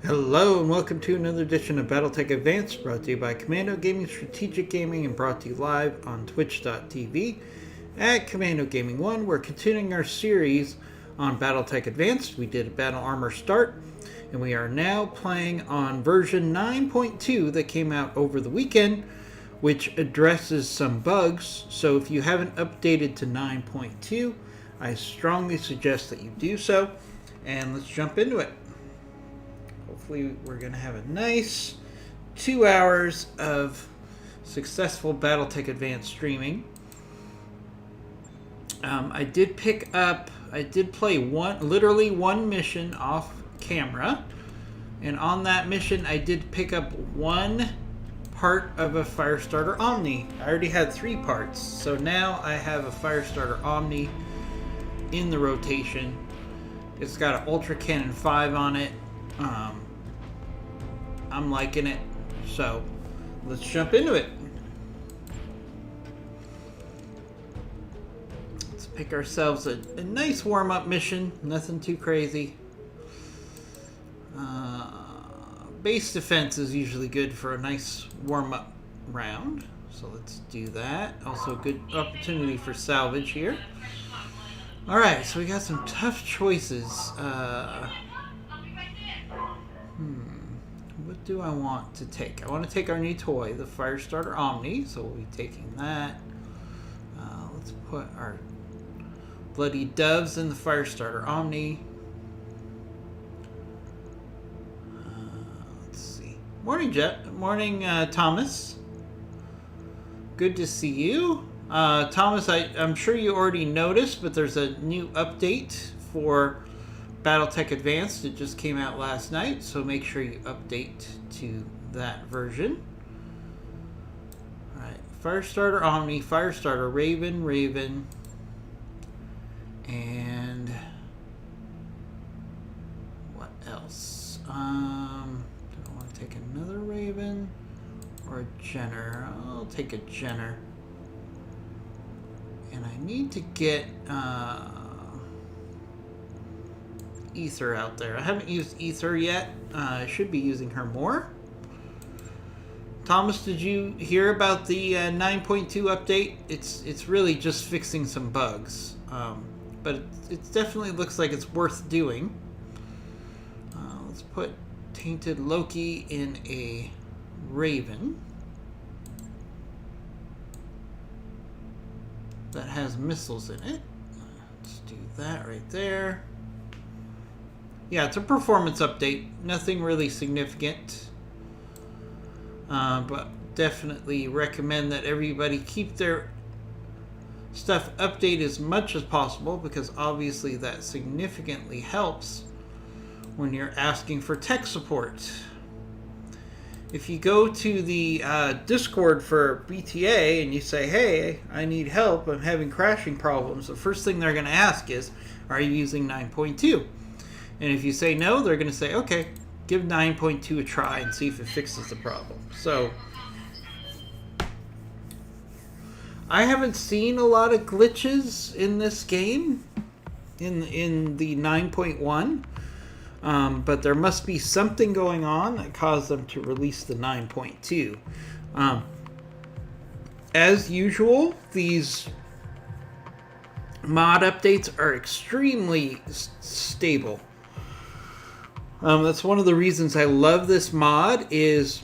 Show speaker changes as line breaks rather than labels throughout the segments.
Hello and welcome to another edition of BattleTech Advanced, brought to you by Commando Gaming Strategic Gaming and brought to you live on twitch.tv at Commando Gaming 1. We're continuing our series on BattleTech Advanced. We did a Battle Armor start and we are now playing on version 9.2 that came out over the weekend, which addresses some bugs. So if you haven't updated to 9.2, I strongly suggest that you do so. And let's jump into it. Hopefully we're going to have a nice 2 hours of successful BattleTech Advanced streaming. I did play literally one mission off camera. And on that mission, I did pick up one part of a Firestarter Omni. I already had 3 parts. So now I have a Firestarter Omni in the rotation. It's got an Ultra Cannon 5 on it. I'm liking it, so let's jump into it. Let's pick ourselves a nice warm-up mission, nothing too crazy. Base defense is usually good for a nice warm-up round, so let's do that. Also a good opportunity for salvage here. Alright, so we got some tough choices. What do I want to take? I want to take our new toy, the Firestarter Omni, so we'll be taking that. Let's put our Bloody Doves in the Firestarter Omni. Let's see. Morning, Thomas. Good to see you. Thomas, I'm sure you already noticed, but there's a new update for BattleTech Advanced. It just came out last night, so make sure you update to that version. Alright, Firestarter Omni, Firestarter Raven, and what else? Do I want to take another Raven or a Jenner? I'll take a Jenner. And I need to get Ether out there. I haven't used Ether yet. I should be using her more. Thomas, did you hear about the 9.2 update? It's really just fixing some bugs, but it definitely looks like it's worth doing. Let's put Tainted Loki in a Raven that has missiles in it. Let's do that right there. Yeah, it's a performance update. Nothing really significant. But definitely recommend that everybody keep their stuff updated as much as possible, because obviously that significantly helps when you're asking for tech support. If you go to the Discord for BTA and you say, hey, I need help, I'm having crashing problems, the first thing they're going to ask is, are you using 9.2? And if you say no, they're going to say, okay, give 9.2 a try and see if it fixes the problem. So, I haven't seen a lot of glitches in this game, in the 9.1. But there must be something going on that caused them to release the 9.2. As usual, these mod updates are extremely stable. That's one of the reasons I love this mod, is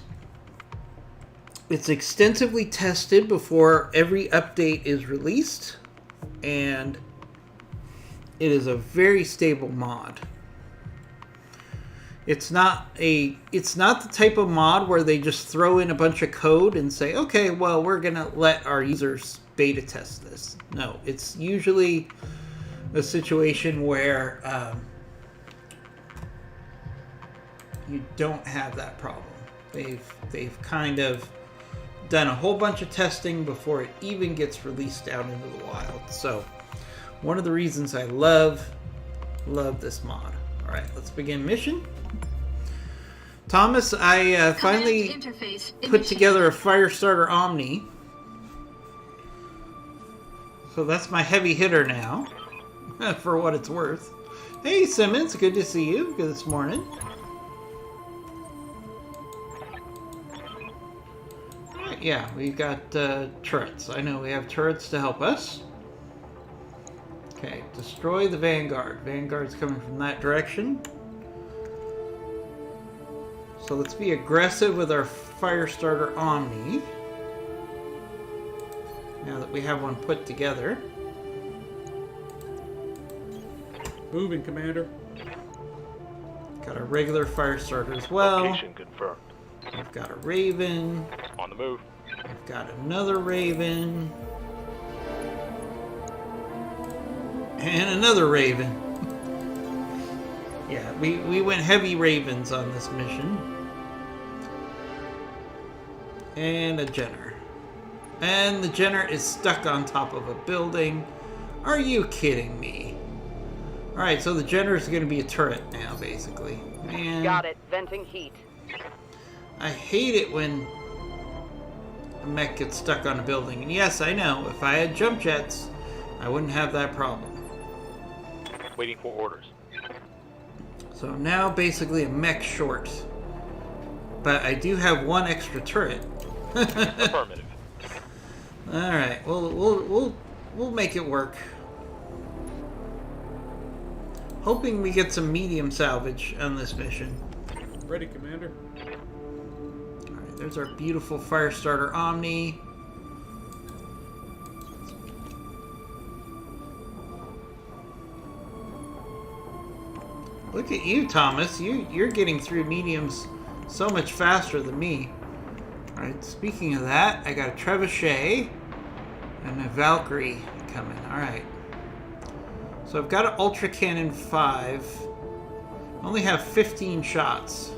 it's extensively tested before every update is released, and it is a very stable mod. It's not the type of mod where they just throw in a bunch of code and say, okay, well, we're going to let our users beta test this. No, it's usually a situation where you don't have that problem. They've kind of done a whole bunch of testing before it even gets released out into the wild. So, one of the reasons I love this mod. All right, let's begin mission. Thomas, I finally put together a Firestarter Omni. So that's my heavy hitter now, for what it's worth. Hey, Simmons, good to see you this morning. Yeah, we've got turrets. I know we have turrets to help us. Okay, destroy the Vanguard. Vanguard's coming from that direction. So let's be aggressive with our Firestarter Omni. Now that we have one put together.
Moving, Commander.
Got a regular Firestarter as well.
Location confirmed.
I've got a Raven.
On the move.
I've got another Raven. And another Raven. Yeah, we went heavy Ravens on this mission. And a Jenner. And the Jenner is stuck on top of a building. Are you kidding me? Alright, so the Jenner is going to be a turret now, basically. Man,
Got it. Venting heat.
I hate it when a mech gets stuck on a building. And yes, I know, if I had jump jets, I wouldn't have that problem.
Waiting for orders.
So now basically a mech short. But I do have one extra turret.
Affirmative.
Alright, we'll make it work. Hoping we get some medium salvage on this mission.
Ready, Commander.
Alright, there's our beautiful Firestarter Omni. Look at you, Thomas. You're getting through mediums so much faster than me. Alright, speaking of that, I got a Trebuchet and a Valkyrie coming. Alright. So I've got an Ultra Cannon 5. I only have 15 shots.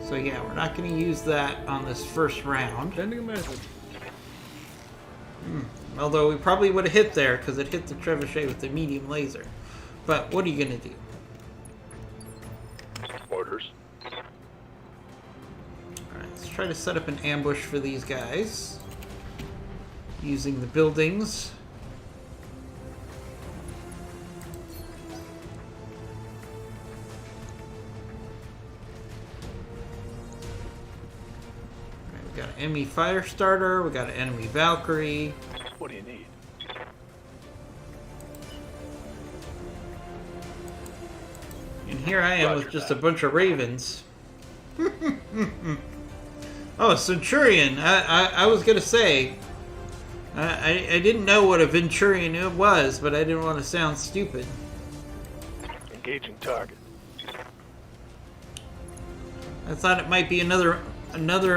So yeah, we're not going to use that on this first round.
Sending a message.
Although we probably would have hit there because it hit the Trebuchet with the medium laser. But what are you going to do?
Orders.
Alright, let's try to set up an ambush for these guys. Using the buildings. Alright, we got an enemy Firestarter, we got an enemy Valkyrie.
What do you need?
And here I am
Roger
with just
that.
a bunch of Ravens. Oh, Centurion. I was going to say, I didn't know what a Venturion it was, but I didn't want to sound stupid.
Engaging target.
I thought it might be another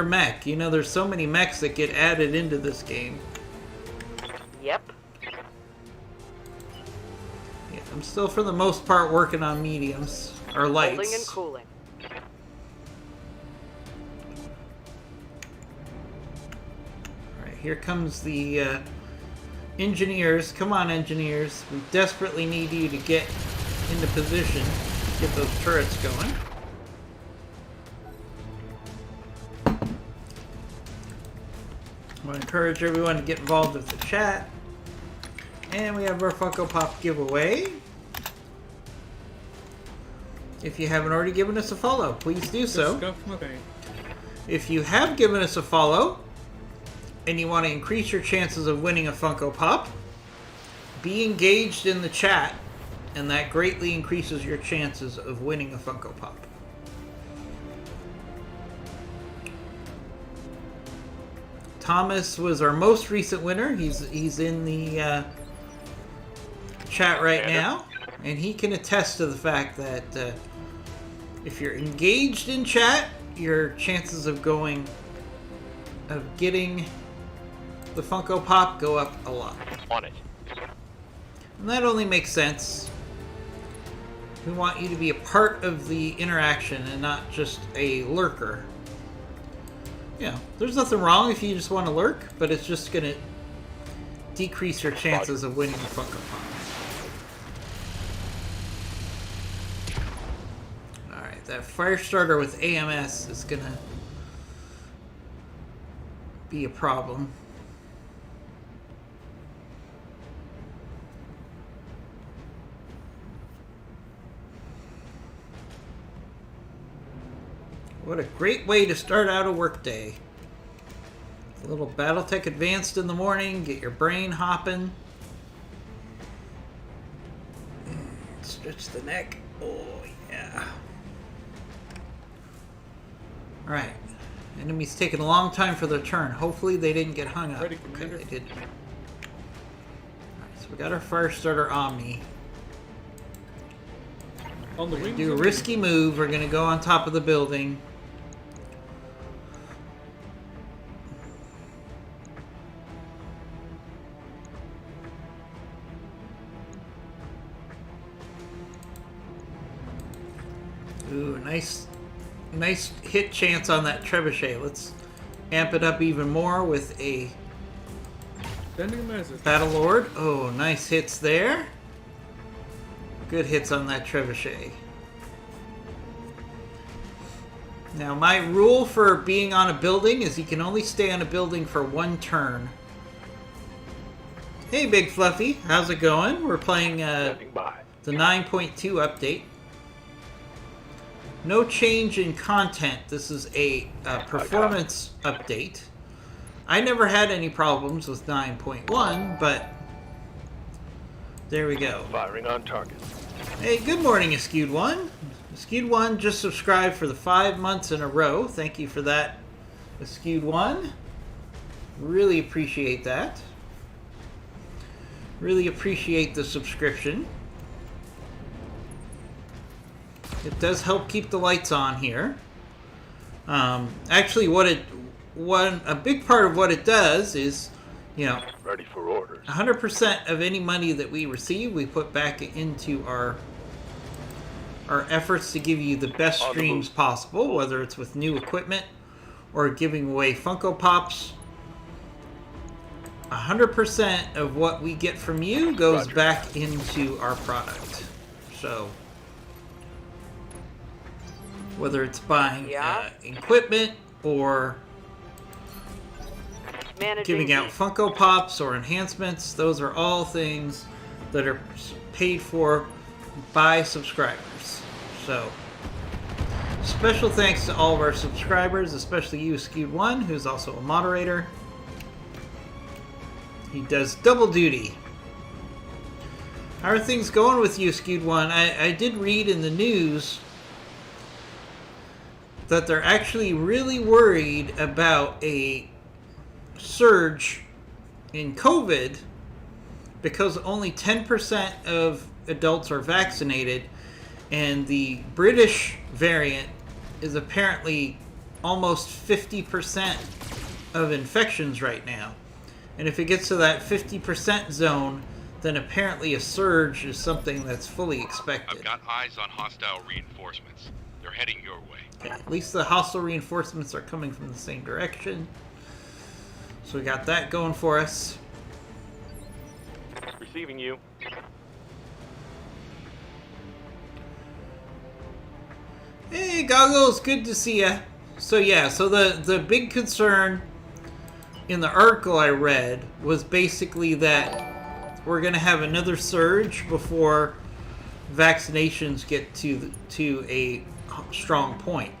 mech. You know, there's so many mechs that get added into this game.
Yep.
Yeah, I'm still, for the most part, working on mediums. Or lights.
Holding and cooling.
Alright, here comes the engineers. Come on, engineers. We desperately need you to get into position. Get those turrets going. I want to encourage everyone to get involved with the chat. And we have our Funko Pop giveaway. If you haven't already given us a follow, please do so.
Scuff my paint.
If you have given us a follow and you want to increase your chances of winning a Funko Pop, be engaged in the chat, and that greatly increases your chances of winning a Funko Pop. Thomas was our most recent winner. He's in the chat right now, and he can attest to the fact that if you're engaged in chat, your chances of getting the Funko Pop go up a lot.
On it.
And that only makes sense. We want you to be a part of the interaction and not just a lurker. Yeah, there's nothing wrong if you just want to lurk, but it's just going to decrease your chances of winning the Funko Pop. Alright, that Firestarter with AMS is going to be a problem. What a great way to start out a workday. A little BattleTech Advanced in the morning. Get your brain hopping. Stretch the neck. Oh, yeah. Alright. Enemies taking a long time for their turn. Hopefully they didn't get hung up.
Ready,
Okay,
Commander.
they did. Alright, so we got our fire starter Omni.
On the wings.
Do a
of
risky move. We're going to go on top of the building. Ooh, nice hit chance on that trebuchet. Let's amp it up even more with a
Sending a message.
Battle Lord. Oh, nice hits there. Good hits on that trebuchet. Now, my rule for being on a building is you can only stay on a building for one turn. Hey, Big Fluffy. How's it going? We're playing
Standing by.
the 9.2 update. No change in content. This is a performance update. I never had any problems with 9.1, but there we go.
Firing on target.
Hey, good morning, Askewed One. Askewed One just subscribed for the 5 months in a row. Thank you for that, Askewed One. Really appreciate that. Really appreciate the subscription. It does help keep the lights on here. Actually, a big part of what it does is, you know,
Ready for orders.
100% of any money that we receive, we put back into our efforts to give you the best streams possible, whether it's with new equipment or giving away Funko Pops. 100% of what we get from you goes
Roger.
back into our product. So, whether it's buying
Yeah.
equipment or
Managing
giving out
heat.
Funko Pops or enhancements, those are all things that are paid for by subscribers. So, special thanks to all of our subscribers, especially you, Skewed One, who's also a moderator. He does double duty. How are things going with you, Skewed One? I did read in the news that they're actually really worried about a surge in COVID because only 10% of adults are vaccinated, and the British variant is apparently almost 50% of infections right now. And if it gets to that 50% zone, then apparently a surge is something that's fully expected.
I've got eyes on hostile reinforcements. They're heading your way.
Okay, at least the hostile reinforcements are coming from the same direction. So we got that going for us.
Receiving you.
Hey, Goggles, good to see ya. So yeah, so the big concern in the article I read was basically that we're going to have another surge before vaccinations get to a strong point.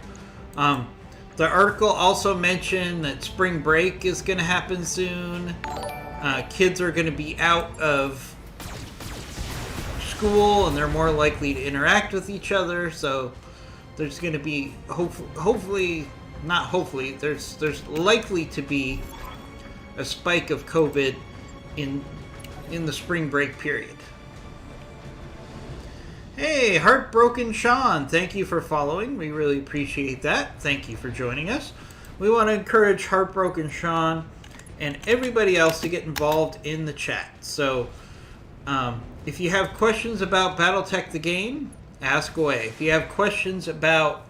The article also mentioned that spring break is going to happen soon. Kids are going to be out of school and they're more likely to interact with each other, so there's going to be there's likely to be a spike of COVID in the spring break period. Hey, Heartbroken Sean, thank you for following. We really appreciate that. Thank you for joining us. We want to encourage Heartbroken Sean and everybody else to get involved in the chat. So, if you have questions about BattleTech the game, ask away. If you have questions about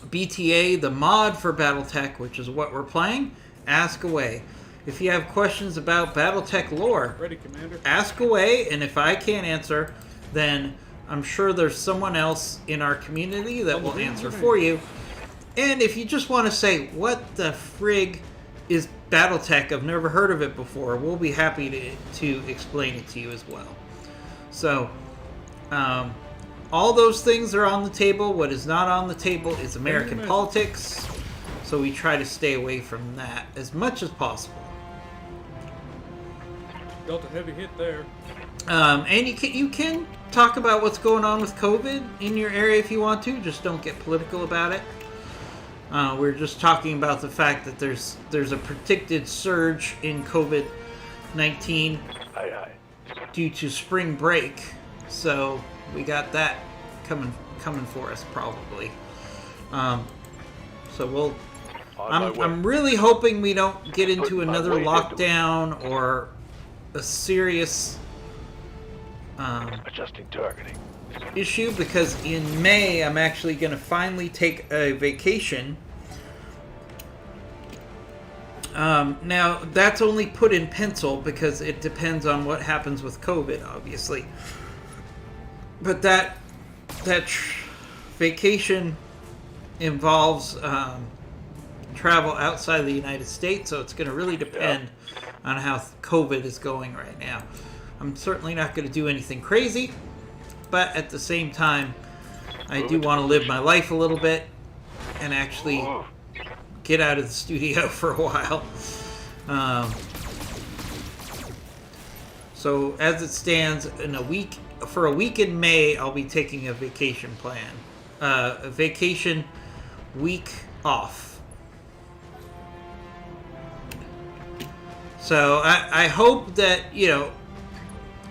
BTA, the mod for BattleTech, which is what we're playing, ask away. If you have questions about BattleTech lore,
Ready, Commander.
ask away, and if I can't answer, then I'm sure there's someone else in our community that will answer for you. And if you just want to say, what the frig is BattleTech? I've never heard of it before. We'll be happy to explain it to you as well. So, all those things are on the table. What is not on the table is American politics. So we try to stay away from that as much as possible.
Dealt a heavy hit there.
And you can talk about what's going on with COVID in your area if you want to. Just don't get political about it. We're just talking about the fact that there's a predicted surge in COVID-19
Aye, aye.
due to spring break. So we got that coming for us probably. So we'll.
On my way.
I'm really hoping we don't get into
Putting my
another
weight into it.
lockdown or a serious
Adjusting targeting.
issue, because in May I'm actually going to finally take a vacation. Now that's only put in pencil because it depends on what happens with COVID, obviously. But that vacation involves travel outside of the United States, so it's going to really depend on how COVID is going right now. I'm certainly not going to do anything crazy, but at the same time, I do want to live my life a little bit and actually
Ooh.
get out of the studio for a while. So as it stands, for a week in May, I'll be taking a vacation plan. A vacation week off. So I hope that,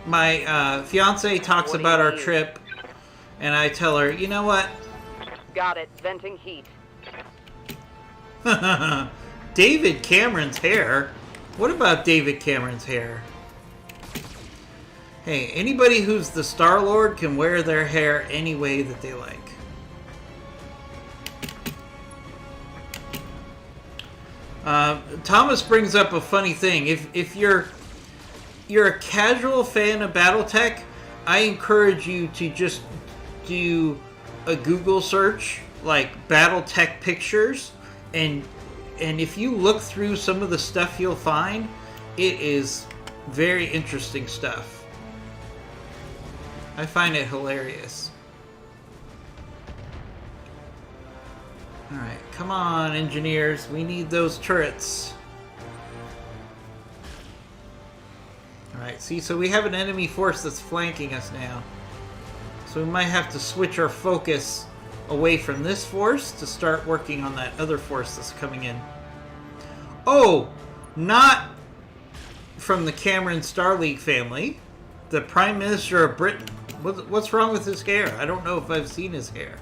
my fiance talks
What do
about
you
our
need?
trip, and I tell her, you know what?
Got it. Venting heat.
David Cameron's hair? What about David Cameron's hair? Hey, anybody who's the Star-Lord can wear their hair any way that they like. Thomas brings up a funny thing. If you're a casual fan of BattleTech, I encourage you to just do a Google search like BattleTech pictures, and if you look through some of the stuff you'll find, it is very interesting stuff. I find it hilarious. Alright, come on, engineers. We need those turrets. Alright, see, so we have an enemy force that's flanking us now. So we might have to switch our focus away from this force to start working on that other force that's coming in. Oh! Not from the Cameron Star League family. The Prime Minister of Britain. What's wrong with his hair? I don't know if I've seen his hair.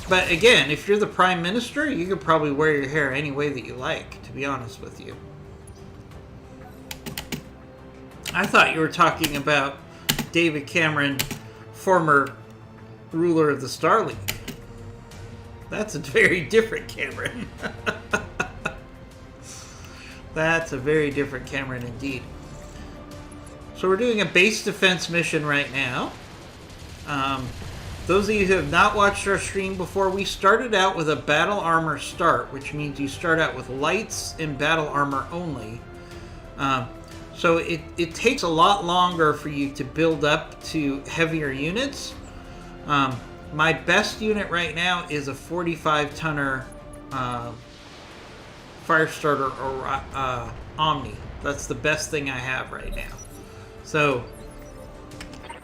But again, if you're the Prime Minister, you could probably wear your hair any way that you like, to be honest with you. I thought you were talking about David Cameron, former ruler of the Star League. That's a very different Cameron. That's a very different Cameron indeed. So we're doing a base defense mission right now. Those of you who have not watched our stream before, we started out with a battle armor start, which means you start out with lights and battle armor only. So it takes a lot longer for you to build up to heavier units. My best unit right now is a 45-tonner Firestarter or Omni. That's the best thing I have right now. So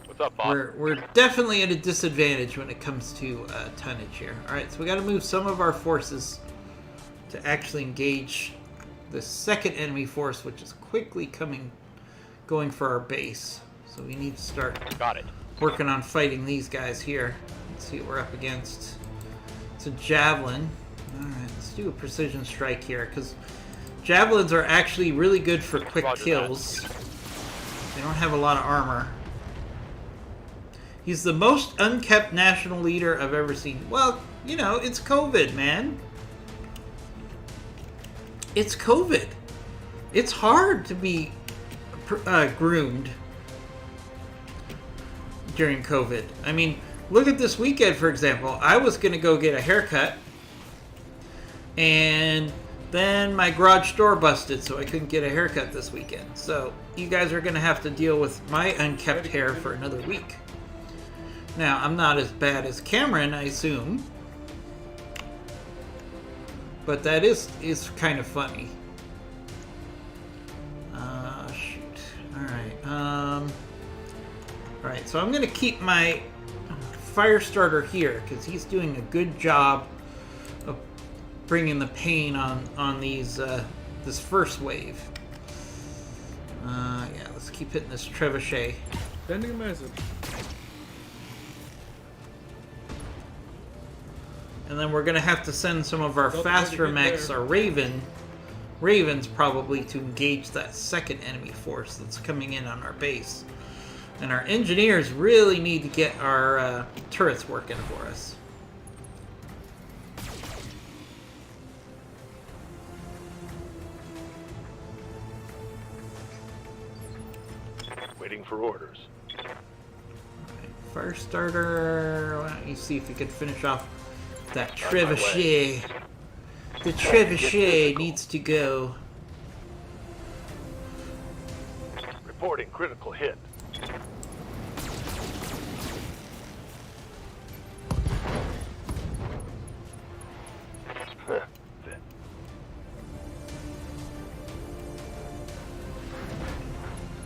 What's up, boss?
we're definitely at a disadvantage when it comes to tonnage here. All right, so we got to move some of our forces to actually engage the second enemy force, which is quickly going for our base. So we need to start
Got it.
working on fighting these guys here. Let's see what we're up against. It's a javelin. All right, let's do a precision strike here, because javelins are actually really good for quick
Roger
kills. They don't have a lot of armor. He's the most unkept national leader I've ever seen. Well, you know, it's COVID, man. It's COVID. It's hard to be groomed during COVID. I mean, look at this weekend, for example. I was going to go get a haircut, and then my garage door busted, so I couldn't get a haircut this weekend. So you guys are going to have to deal with my unkept hair for another week. Now, I'm not as bad as Cameron, I assume. But that is kind of funny. Shoot. Alright, so I'm going to keep my fire starter here because he's doing a good job of bringing the pain on these this first wave. Yeah, let's keep hitting this trebuchet.
Sending a message.
And then we're going to have to send some of our
Don't
faster
get
mechs,
there.
our Ravens probably, to engage that second enemy force that's coming in on our base. And our engineers really need to get our turrets working for us.
Waiting for orders.
Fire starter, why don't you see if you can finish off that
On my way.
trebuchet. The trebuchet needs to go.
Reporting critical hit.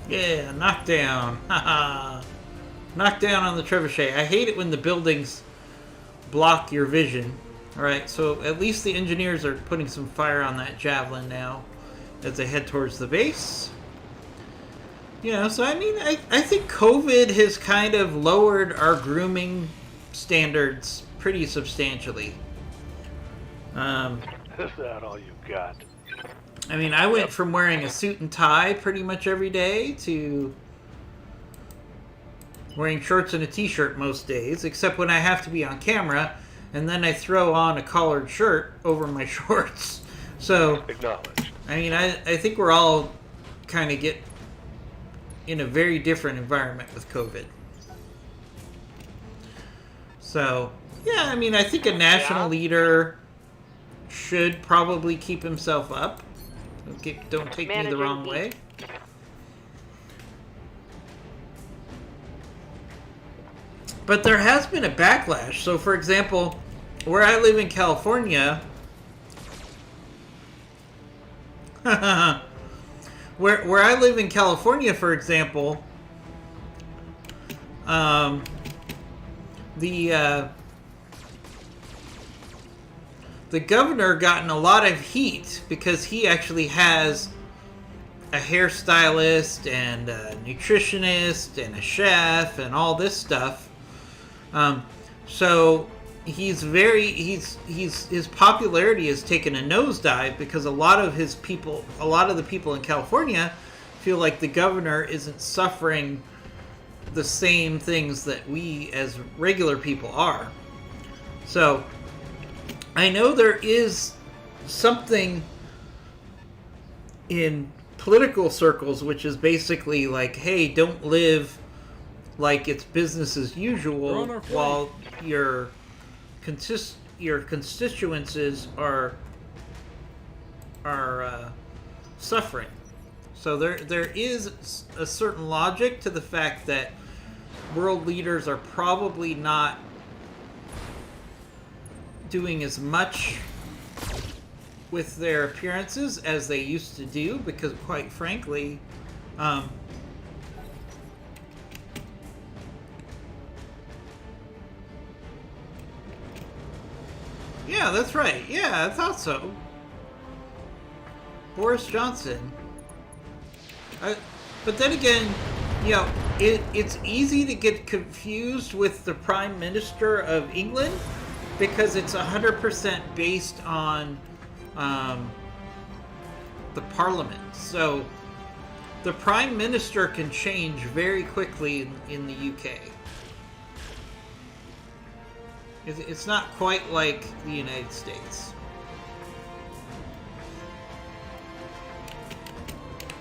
Yeah, knockdown. Haha. Knockdown on the trebuchet. I hate it when the buildings block your vision. Alright, so at least the engineers are putting some fire on that javelin now as they head towards the base. You know, so I mean, I think COVID has kind of lowered our grooming standards pretty substantially.
Is that all you got?
I mean, I went from wearing a suit and tie pretty much every day to wearing shorts and a t-shirt most days, except when I have to be on camera, and then I throw on a collared shirt over my shorts. So,
Acknowledged.
I mean, I think we're all kind of get in a very different environment with COVID. So, yeah, I mean, I think a national leader should probably keep himself up. Don't take me the
Managing
wrong
heat.
way. But there has been a backlash. So, for example, where I live in California, where I live in California, for example, the governor got in a lot of heat because he actually has a hairstylist and a nutritionist and a chef and all this stuff. So his popularity has taken a nosedive because a lot of the people in California feel like the governor isn't suffering the same things that we as regular people are. So I know there is something in political circles which is basically like, hey, don't live like it's business as
We're
usual
on our flight.
while your constituencies are suffering. So there is a certain logic to the fact that world leaders are probably not doing as much with their appearances as they used to do, because quite frankly, yeah, that's right. Yeah, I thought so. Boris Johnson. But then again, you know, it's easy to get confused with the Prime Minister of England because it's 100% based on the Parliament. So the Prime Minister can change very quickly in the UK. It's not quite like the United States.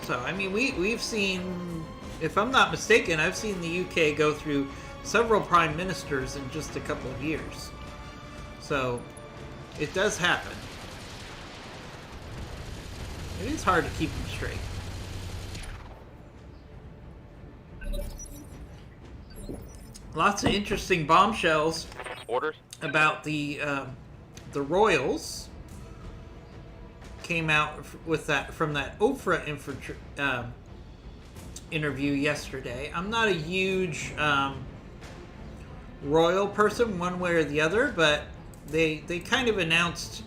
So, I mean, we've seen, if I'm not mistaken, I've seen the UK go through several prime ministers in just a couple of years. So, it does happen. It is hard to keep them straight. Lots of interesting bombshells
Orders?
about the Royals. came out with that from that Oprah interview yesterday. I'm not a huge royal person one way or the other, but they kind of announced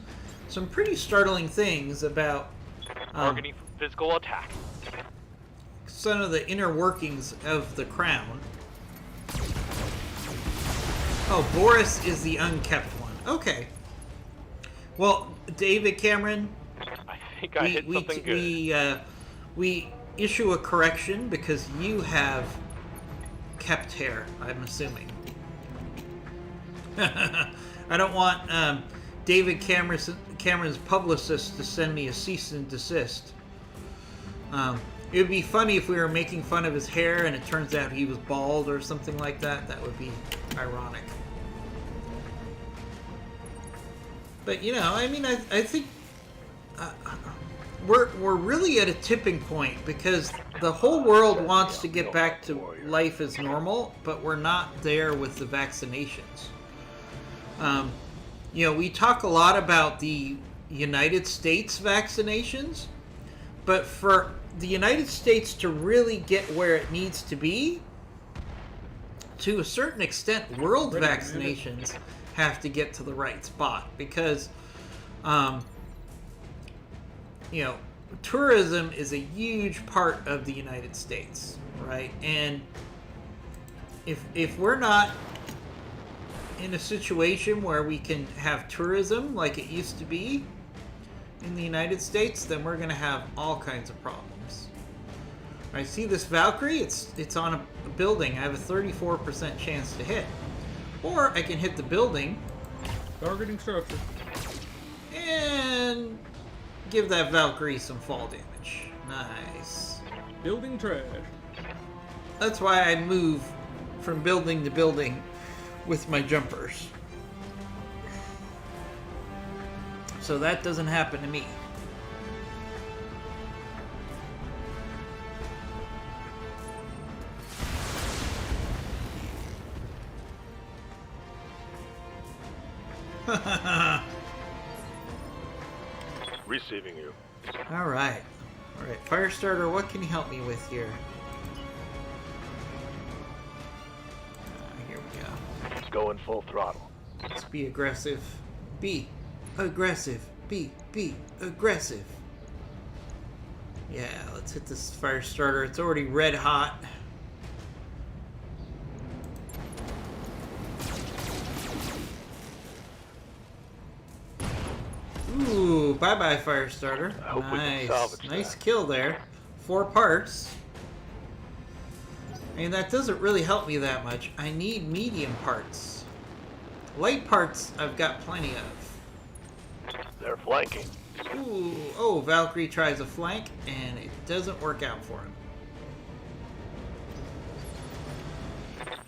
some pretty startling things about
Targeting for physical attack.
some of the inner workings of the crown. Oh, Boris is the unkept one. Okay. Well, David Cameron,
I think I hit something good.
we issue a correction because you have kept hair, I'm assuming. I don't want David Cameron's publicist to send me a cease and desist. It would be funny if we were making fun of his hair and it turns out he was bald or something like that. That would be ironic. But, you know, I mean, I think we're really at a tipping point because the whole world wants to get back to life as normal, but we're not there with the vaccinations. You know, we talk a lot about the United States vaccinations, but for the United States to really get where it needs to be, to a certain extent, world vaccinations have to get to the right spot because, you know, tourism is a huge part of the United States, right? And if we're not in a situation where we can have tourism like it used to be in the United States, then we're going to have all kinds of problems. I see this Valkyrie, it's on a building. I have a 34% chance to hit. Or I can hit the building
Targeting structure.
and give that Valkyrie some fall damage. Nice.
Building trash.
That's why I move from building to building with my jumpers. So that doesn't happen to me.
Receiving you.
All right. Firestarter, what can you help me with here? Here we go.
It's going full throttle.
Let's be aggressive. Be aggressive. Be aggressive. Yeah, let's hit this Firestarter. It's already red hot. Ooh, bye-bye, Firestarter.
I hope we can salvage
Nice
that.
kill there. 4 parts. I mean, that doesn't really help me that much. I need medium parts. Light parts, I've got plenty of.
They're flanking.
Ooh, oh, Valkyrie tries a flank, and it doesn't work out for him.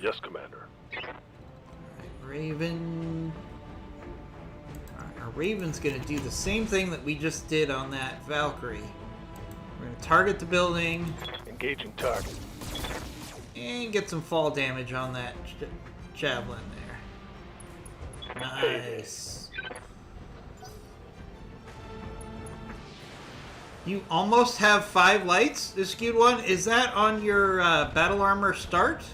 Yes, Commander.
Raven. Our Raven's going to do the same thing that we just did on that Valkyrie. We're going to target the building
Engaging target.
and get some fall damage on that javelin there. Nice. You almost have 5 lights, the skewed one. Is that on your battle armor start?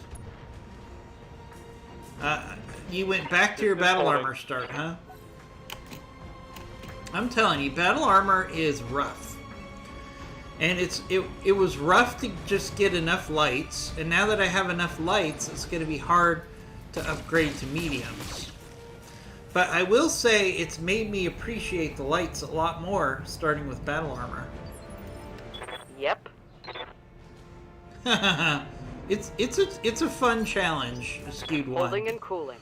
You went back to your battle armor start, huh? I'm telling you, battle armor is rough. And it was rough to just get enough lights, and now that I have enough lights, it's going to be hard to upgrade to mediums. But I will say it's made me appreciate the lights a lot more, starting with battle armor.
Yep.
It's a fun challenge, a skewed one.
Holding and cooling.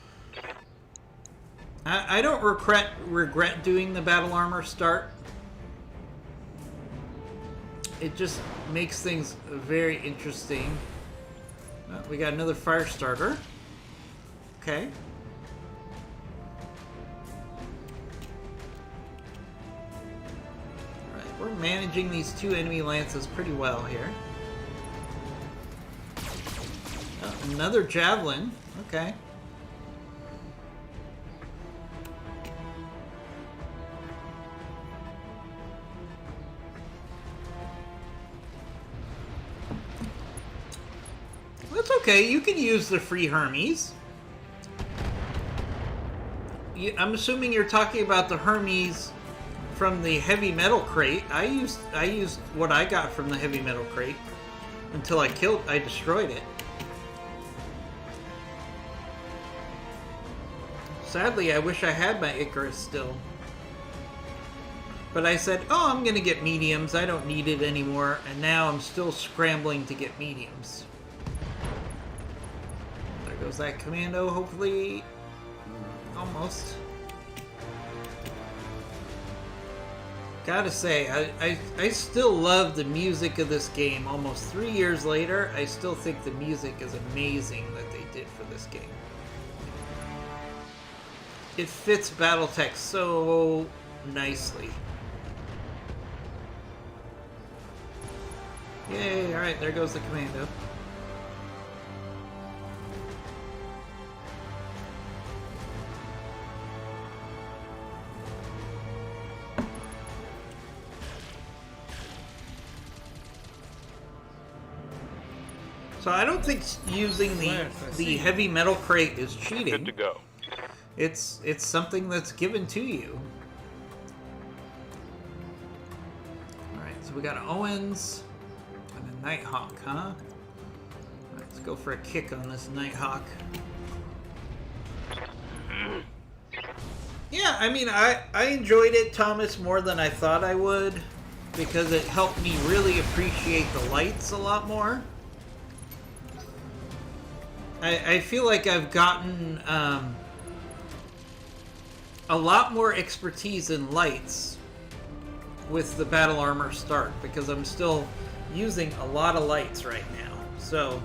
I don't regret doing the battle armor start. It just makes things very interesting. We got another Firestarter. Okay. Alright, we're managing these 2 enemy lances pretty well here. Oh, another javelin. Okay. okay. You can use the free Hermes. I'm assuming you're talking about the Hermes from the heavy metal crate. I used what I got from the heavy metal crate until I destroyed it. Sadly, I wish I had my Icarus still. But I said, oh, I'm gonna get mediums. I don't need it anymore. And now I'm still scrambling to get mediums. There goes that commando, hopefully. Almost. Gotta say, I still love the music of this game. Almost 3 years later, I still think the music is amazing that they did for this game. It fits Battletech so nicely. Yay, alright, there goes the commando. So I don't think using the heavy metal crate is cheating.
Good to go.
It's something that's given to you. Alright, so we got Owens and a Nighthawk, huh? Let's go for a kick on this Nighthawk. Yeah, I mean, I enjoyed it, Thomas, more than I thought I would, because it helped me really appreciate the lights a lot more. I feel like I've gotten a lot more expertise in lights with the battle armor start, because I'm still using a lot of lights right now. So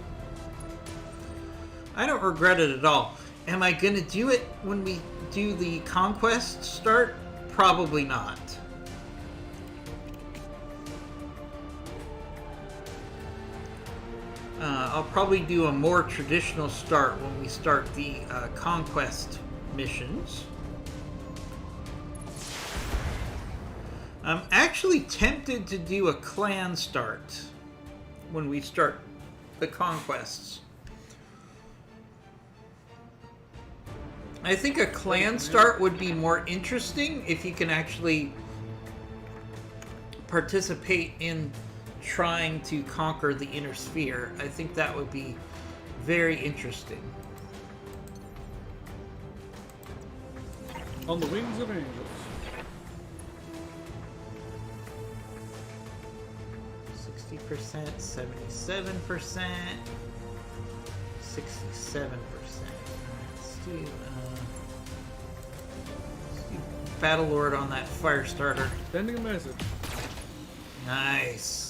I don't regret it at all. Am I going to do it when we do the Conquest start? Probably not. I'll probably do a more traditional start when we start the Conquest missions. I'm actually tempted to do a clan start when we start the Conquests. I think a clan start would be more interesting if you can actually participate in trying to conquer the inner sphere. I think that would be very interesting.
On the wings of angels.
60%, 77%, 67%. Let's do Battle Lord on that fire starter.
Sending a message.
Nice.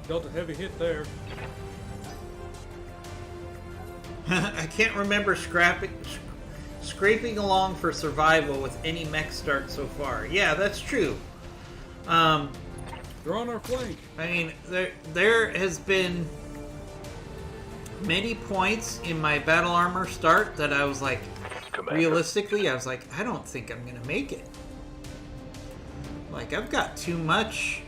Dealt a heavy hit there.
I can't remember scraping along for survival with any mech start so far. Yeah, that's true.
They're on our flank.
I mean, there has been many points in my battle armor start that I was like,
Commander.
realistically, I was like, I don't think I'm gonna make it. Like, I've got too much.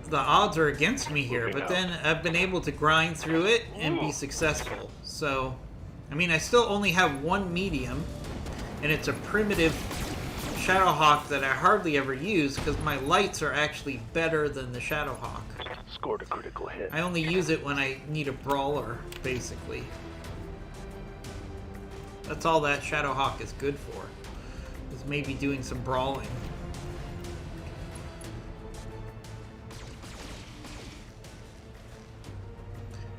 The odds are against me here,
Moving
but
out.
then I've been able to grind through it and be successful. So, I mean, I still only have one medium, and it's a primitive Shadowhawk that I hardly ever use because my lights are actually better than the Shadowhawk.
Scored a critical hit.
I only use it when I need a brawler, basically. That's all that Shadowhawk is good for, is maybe doing some brawling.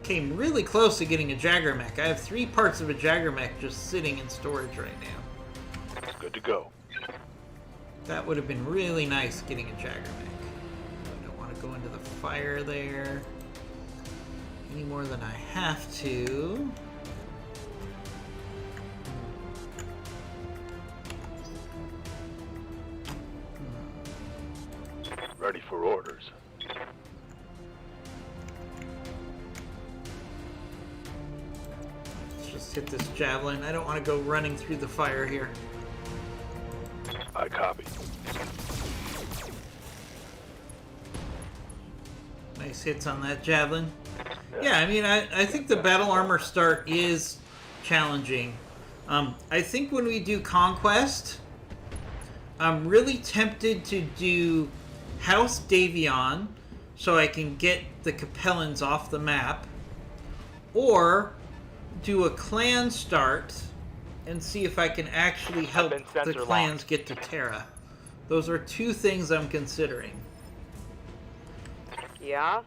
Came really close to getting a Jaggermech. I have 3 parts of a Jaggermech just sitting in storage right now.
Good to go.
That would have been really nice getting a Jaggermech. I don't want to go into the fire there any more than I have to.
Ready for orders.
Let's just hit this javelin. I don't want to go running through the fire here.
I copy.
6 hits on that javelin. Yeah, I mean, I think the battle armor start is challenging. I think when we do Conquest, I'm really tempted to do House Davion so I can get the Capellans off the map, or do a clan start and see if I can actually help the clans get to Terra. Those are two things I'm considering.
Yeah?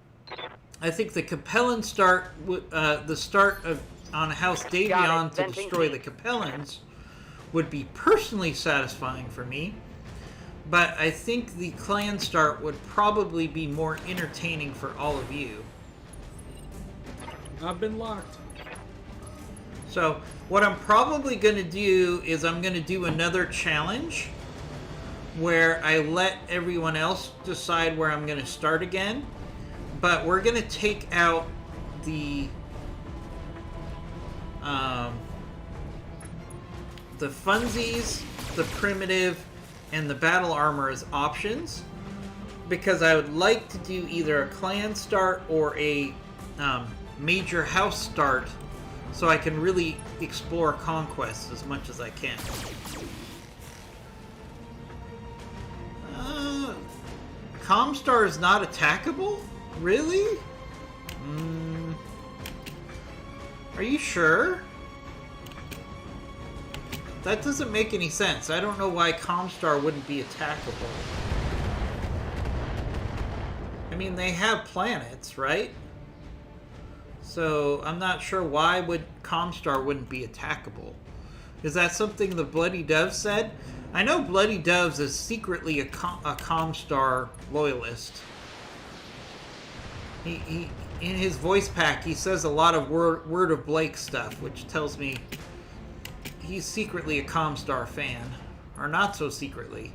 I think the Capellan start, the start of on House Davion to destroy the Capellans would be personally satisfying for me, but I think the clan start would probably be more entertaining for all of you.
I've been locked.
So what I'm probably going to do is I'm going to do another challenge where I let everyone else decide where I'm going to start again, but we're going to take out the funsies, the primitive, and the battle armor as options, because I would like to do either a clan start or a major house start so I can really explore Conquest as much as I can. Comstar is not attackable? Really? Are you sure? That doesn't make any sense. I don't know why Comstar wouldn't be attackable. I mean, they have planets, right? So I'm not sure why would Comstar wouldn't be attackable. Is that something the Bloody Dove said? I know Bloody Doves is secretly a Comstar loyalist. He in his voice pack, he says a lot of Word of Blake stuff, which tells me he's secretly a Comstar fan. Or not so secretly.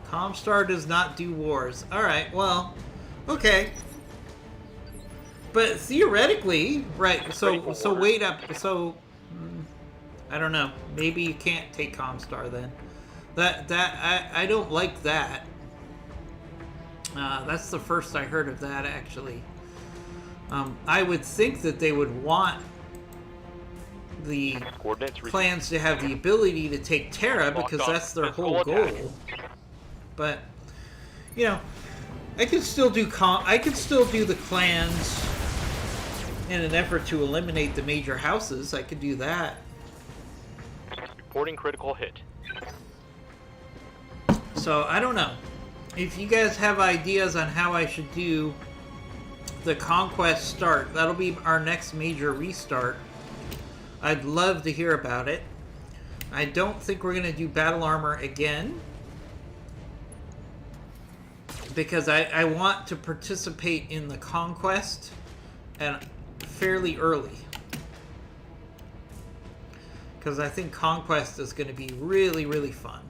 Comstar does not do wars. Alright, well, okay. But theoretically, right, so wait up, so, I don't know. Maybe you can't take Comstar then. I don't like that. That's the first I heard of that, actually. I would think that they would want the clans to have the ability to take Terra because that's their whole goal. But, you know, I could still do the clans in an effort to eliminate the major houses. I could do that.
Reporting critical hit.
So, I don't know. If you guys have ideas on how I should do the Conquest start, that'll be our next major restart. I'd love to hear about it. I don't think we're going to do battle armor again, because I want to participate in the Conquest and fairly early. Because I think Conquest is going to be really, really fun.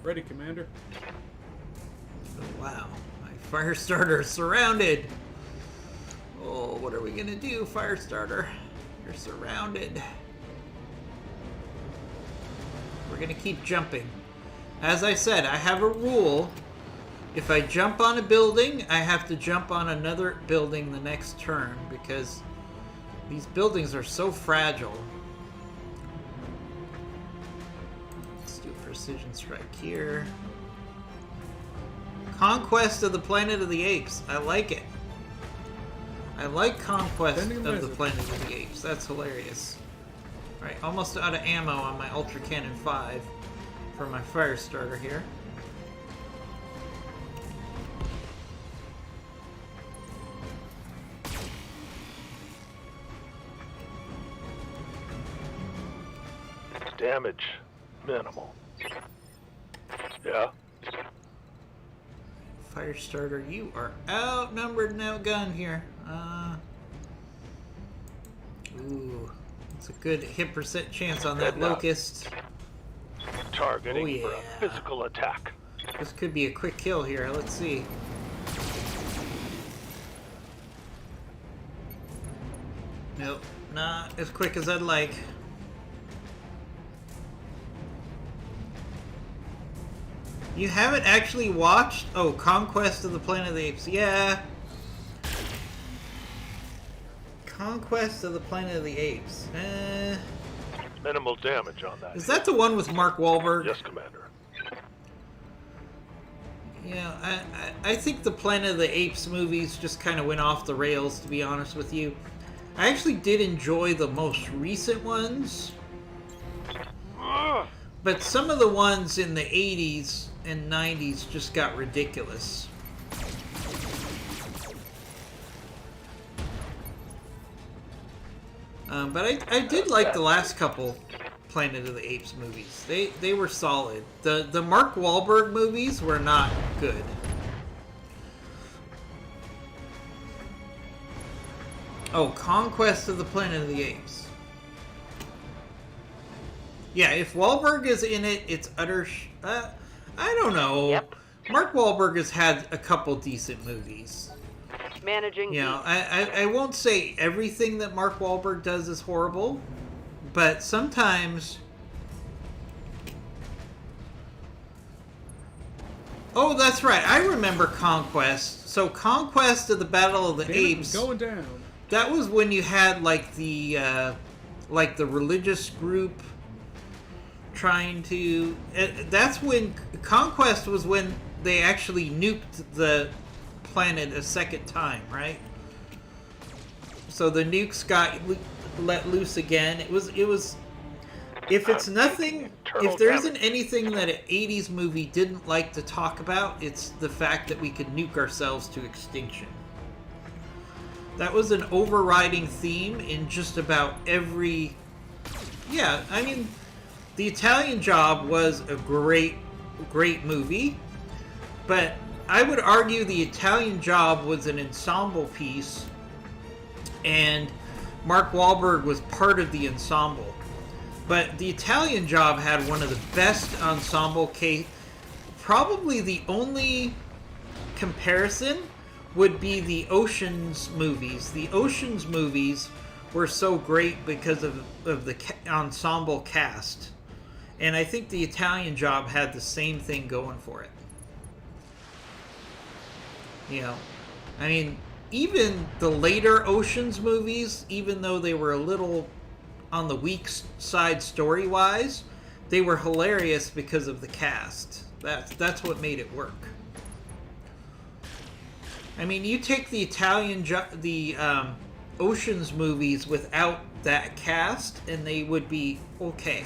Ready, Commander.
Oh, wow. My Firestarter is surrounded. Oh, what are we going to do, Firestarter? You're surrounded. We're going to keep jumping. As I said, I have a rule. If I jump on a building, I have to jump on another building the next turn, because these buildings are so fragile. Let's do a precision strike here. Conquest of the Planet of the Apes. I like it. I like Conquest of the Planet of the Apes. That's hilarious. Alright, almost out of ammo on my Ultra Cannon 5 for my Firestarter here.
Damage minimal. Yeah.
Firestarter, you are outnumbered and outgunned here. Ooh, it's a good hit percent chance on that Locust.
Targeting for a physical attack.
This could be a quick kill here. Let's see. Nope, not as quick as I'd like. You haven't actually watched? Oh, Conquest of the Planet of the Apes. Yeah. Conquest of the Planet of the Apes.
Minimal damage on that.
Is that the one with Mark Wahlberg?
Yes, Commander.
Yeah, I think the Planet of the Apes movies just kind of went off the rails, to be honest with you. I actually did enjoy the most recent ones. But some of the ones in the 80s and 90s just got ridiculous. But I did like the last couple Planet of the Apes movies. They were solid. The Mark Wahlberg movies were not good. Oh, Conquest of the Planet of the Apes. Yeah, if Wahlberg is in it, it's utter I don't know.
Yep.
Mark Wahlberg has had a couple decent movies.
Managing.
You know, I won't say everything that Mark Wahlberg does is horrible, but sometimes... Oh, that's right. I remember Conquest. So Conquest of the Battle of the
Damn it,
Apes.
it's going down.
That was when you had like the religious group trying to. That's when Conquest was when they actually nuked the planet a second time, right? So the nukes got let loose again. It was. If it's nothing, if there isn't anything that an 80s movie didn't like to talk about, it's the fact that we could nuke ourselves to extinction. That was an overriding theme in just about every... Yeah, I mean, The Italian Job was a great movie, but I would argue The Italian Job was an ensemble piece, and Mark Wahlberg was part of the ensemble. But The Italian Job had one of the best ensemble probably the only comparison would be the Ocean's movies. The Ocean's movies were so great because of the ensemble cast. And I think The Italian Job had the same thing going for it. You know, I mean, even the later Ocean's movies, even though they were a little on the weak side story-wise, they were hilarious because of the cast. That's what made it work. I mean, you take the Ocean's movies without that cast, and they would be okay.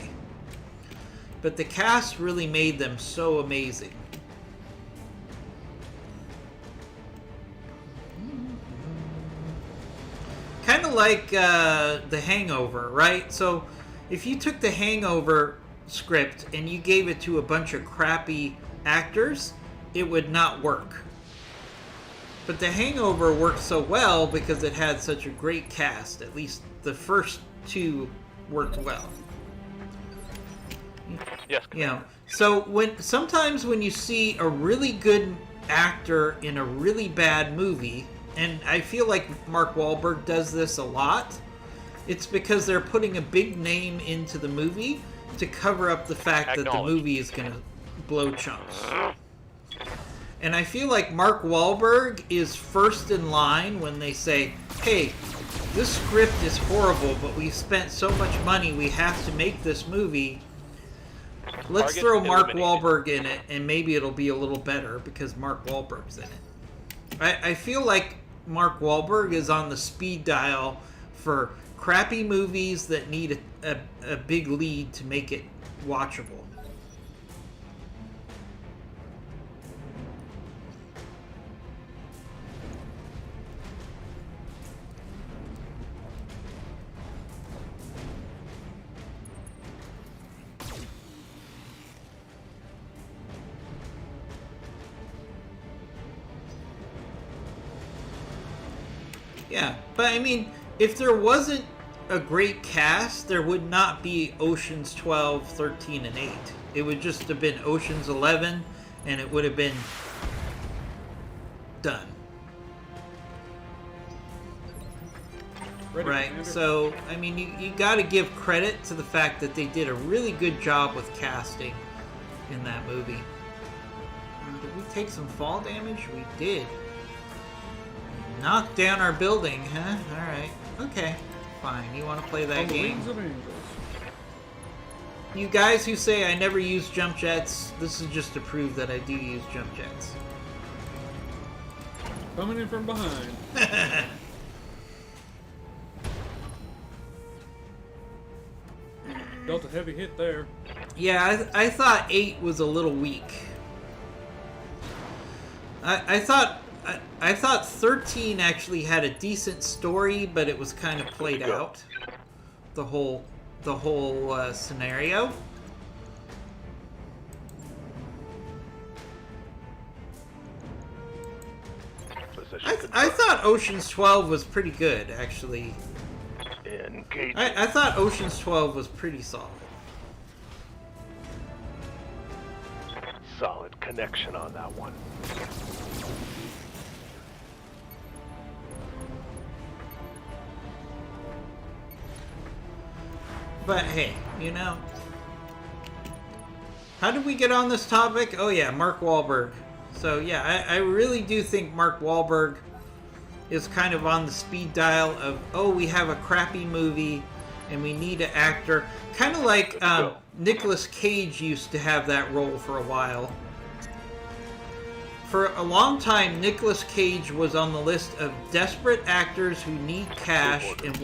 But the cast really made them so amazing. Kind of like The Hangover, right? So, if you took the Hangover script and you gave it to a bunch of crappy actors, it would not work. But The Hangover worked so well because it had such a great cast. At least the first two worked well.
Yes,
You know,
Commander.
so sometimes when you see a really good actor in a really bad movie, and I feel like Mark Wahlberg does this a lot, it's because they're putting a big name into the movie to cover up the fact that the movie is going to blow chunks. And I feel like Mark Wahlberg is first in line when they say, hey, this script is horrible, but we spent so much money, we have to make this movie. Let's
Target
throw Mark
eliminated.
Wahlberg in it, and maybe it'll be a little better because Mark Wahlberg's in it. I feel like Mark Wahlberg is on the speed dial for crappy movies that need a big lead to make it watchable. Yeah, but I mean, if there wasn't a great cast, there would not be Oceans 12, 13, and 8. It would just have been Oceans 11, and it would have been done.
Ready,
right?
Commander.
So, I mean, you got to give credit to the fact that they did a really good job with casting in that movie. Did we take some fall damage? We did. Knocked down our building, huh? Alright. Okay. Fine. You want to play that
On the
game?
wings of angels.
You guys who say I never use jump jets, this is just to prove that I do use jump jets.
Coming in from behind. Dealt a heavy hit there.
Yeah, I thought 8 was a little weak. I thought 13 actually had a decent story, but it was kind of played out. The whole scenario. I thought Ocean's 12 was pretty good, actually.
Engage.
I thought Ocean's 12 was pretty solid.
Solid connection on that one.
But hey, you know, how did we get on this topic? Oh yeah, Mark Wahlberg. So yeah, I really do think Mark Wahlberg is kind of on the speed dial of, oh, we have a crappy movie and we need an actor. Kind of like Nicolas Cage used to have that role for a while. For a long time, Nicolas Cage was on the list of desperate actors who need cash and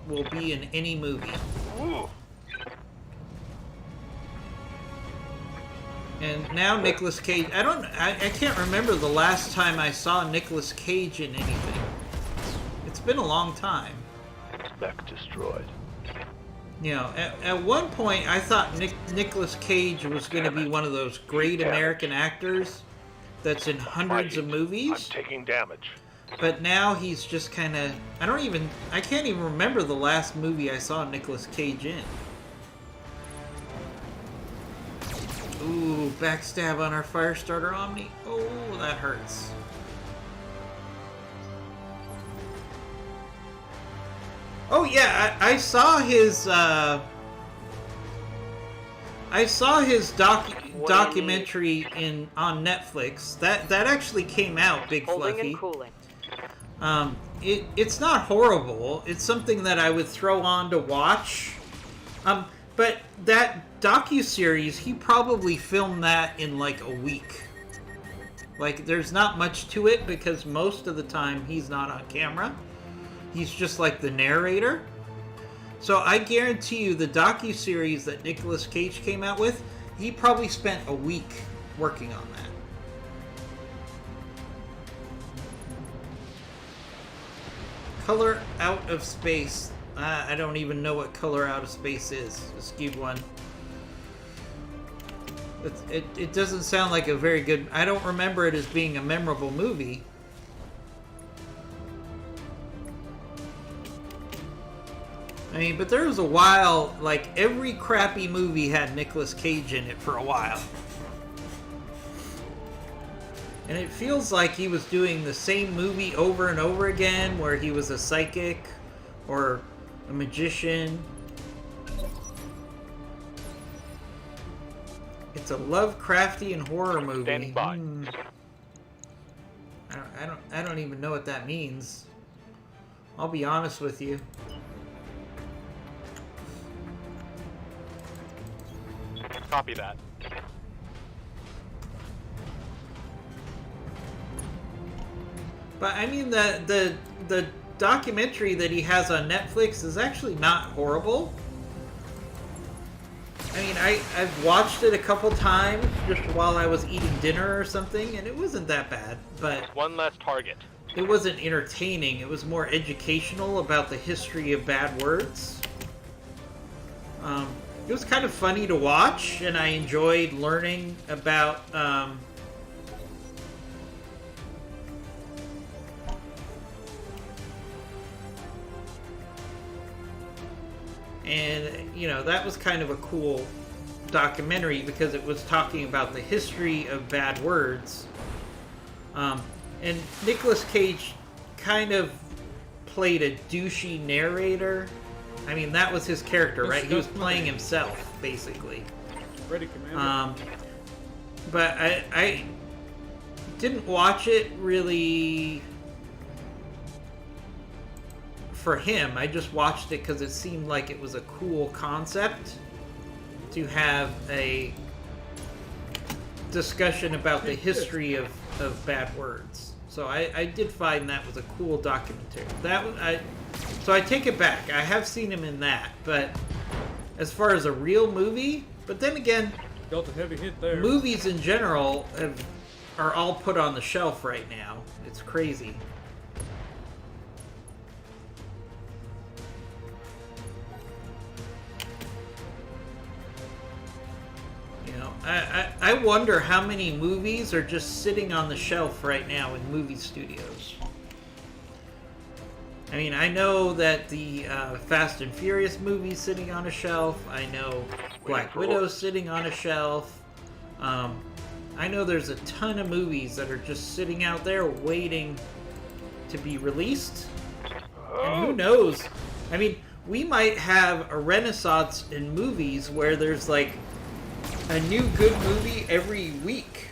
will be in any movie.
Ooh.
And now Nicolas Cage, I can't remember the last time I saw Nicolas Cage in anything. It's been a long time.
Mech destroyed.
You know, at one point I thought Nicolas Cage was going to be one of those great American actors that's in hundreds of movies.
I'm taking damage.
But now he's just kind of, I can't even remember the last movie I saw Nicolas Cage in. Ooh, backstab on our Firestarter Omni. Oh, that hurts. Oh yeah, I saw his documentary on Netflix. That actually came out, Big
Holding
Fluffy.
and cooling.
It's not horrible. It's something that I would throw on to watch. But that docuseries, he probably filmed that in like a week. Like, there's not much to it because most of the time he's not on camera. He's just like the narrator. So I guarantee you the docuseries that Nicolas Cage came out with, he probably spent a week working on that. Color out of space. I don't even know what color out of space is. Skewed one. It doesn't sound like a very good... I don't remember it as being a memorable movie. I mean, but there was a while, like, every crappy movie had Nicolas Cage in it for a while. And it feels like he was doing the same movie over and over again, where he was a psychic or a magician. It's a Lovecraftian horror movie.
Standing by.
I don't even know what that means. I'll be honest with you.
Copy that.
But I mean, the documentary that he has on Netflix is actually not horrible. I mean, I've watched it a couple times just while I was eating dinner or something, and it wasn't that bad. But
One less target.
it wasn't entertaining. It was more educational about the history of bad words. It was kind of funny to watch, and I enjoyed learning about and you know, that was kind of a cool documentary because it was talking about the history of bad words. And Nicolas Cage kind of played a douchey narrator. I mean, that was his character, right? He was playing himself, basically.
Ready, Commander.
But I didn't watch it really for him. I just watched it because it seemed like it was a cool concept to have a discussion about the history of bad words. So I did find that was a cool documentary. So I take it back. I have seen him in that, but as far as a real movie, but then again,
Dealt a heavy hit there.
movies in general are all put on the shelf right now. It's crazy. You know, I wonder how many movies are just sitting on the shelf right now in movie studios. I mean, I know that the Fast and Furious movie's sitting on a shelf. I know Black Widow's sitting on a shelf. I know there's a ton of movies that are just sitting out there waiting to be released. And who knows? I mean, we might have a renaissance in movies where there's like a new good movie every week.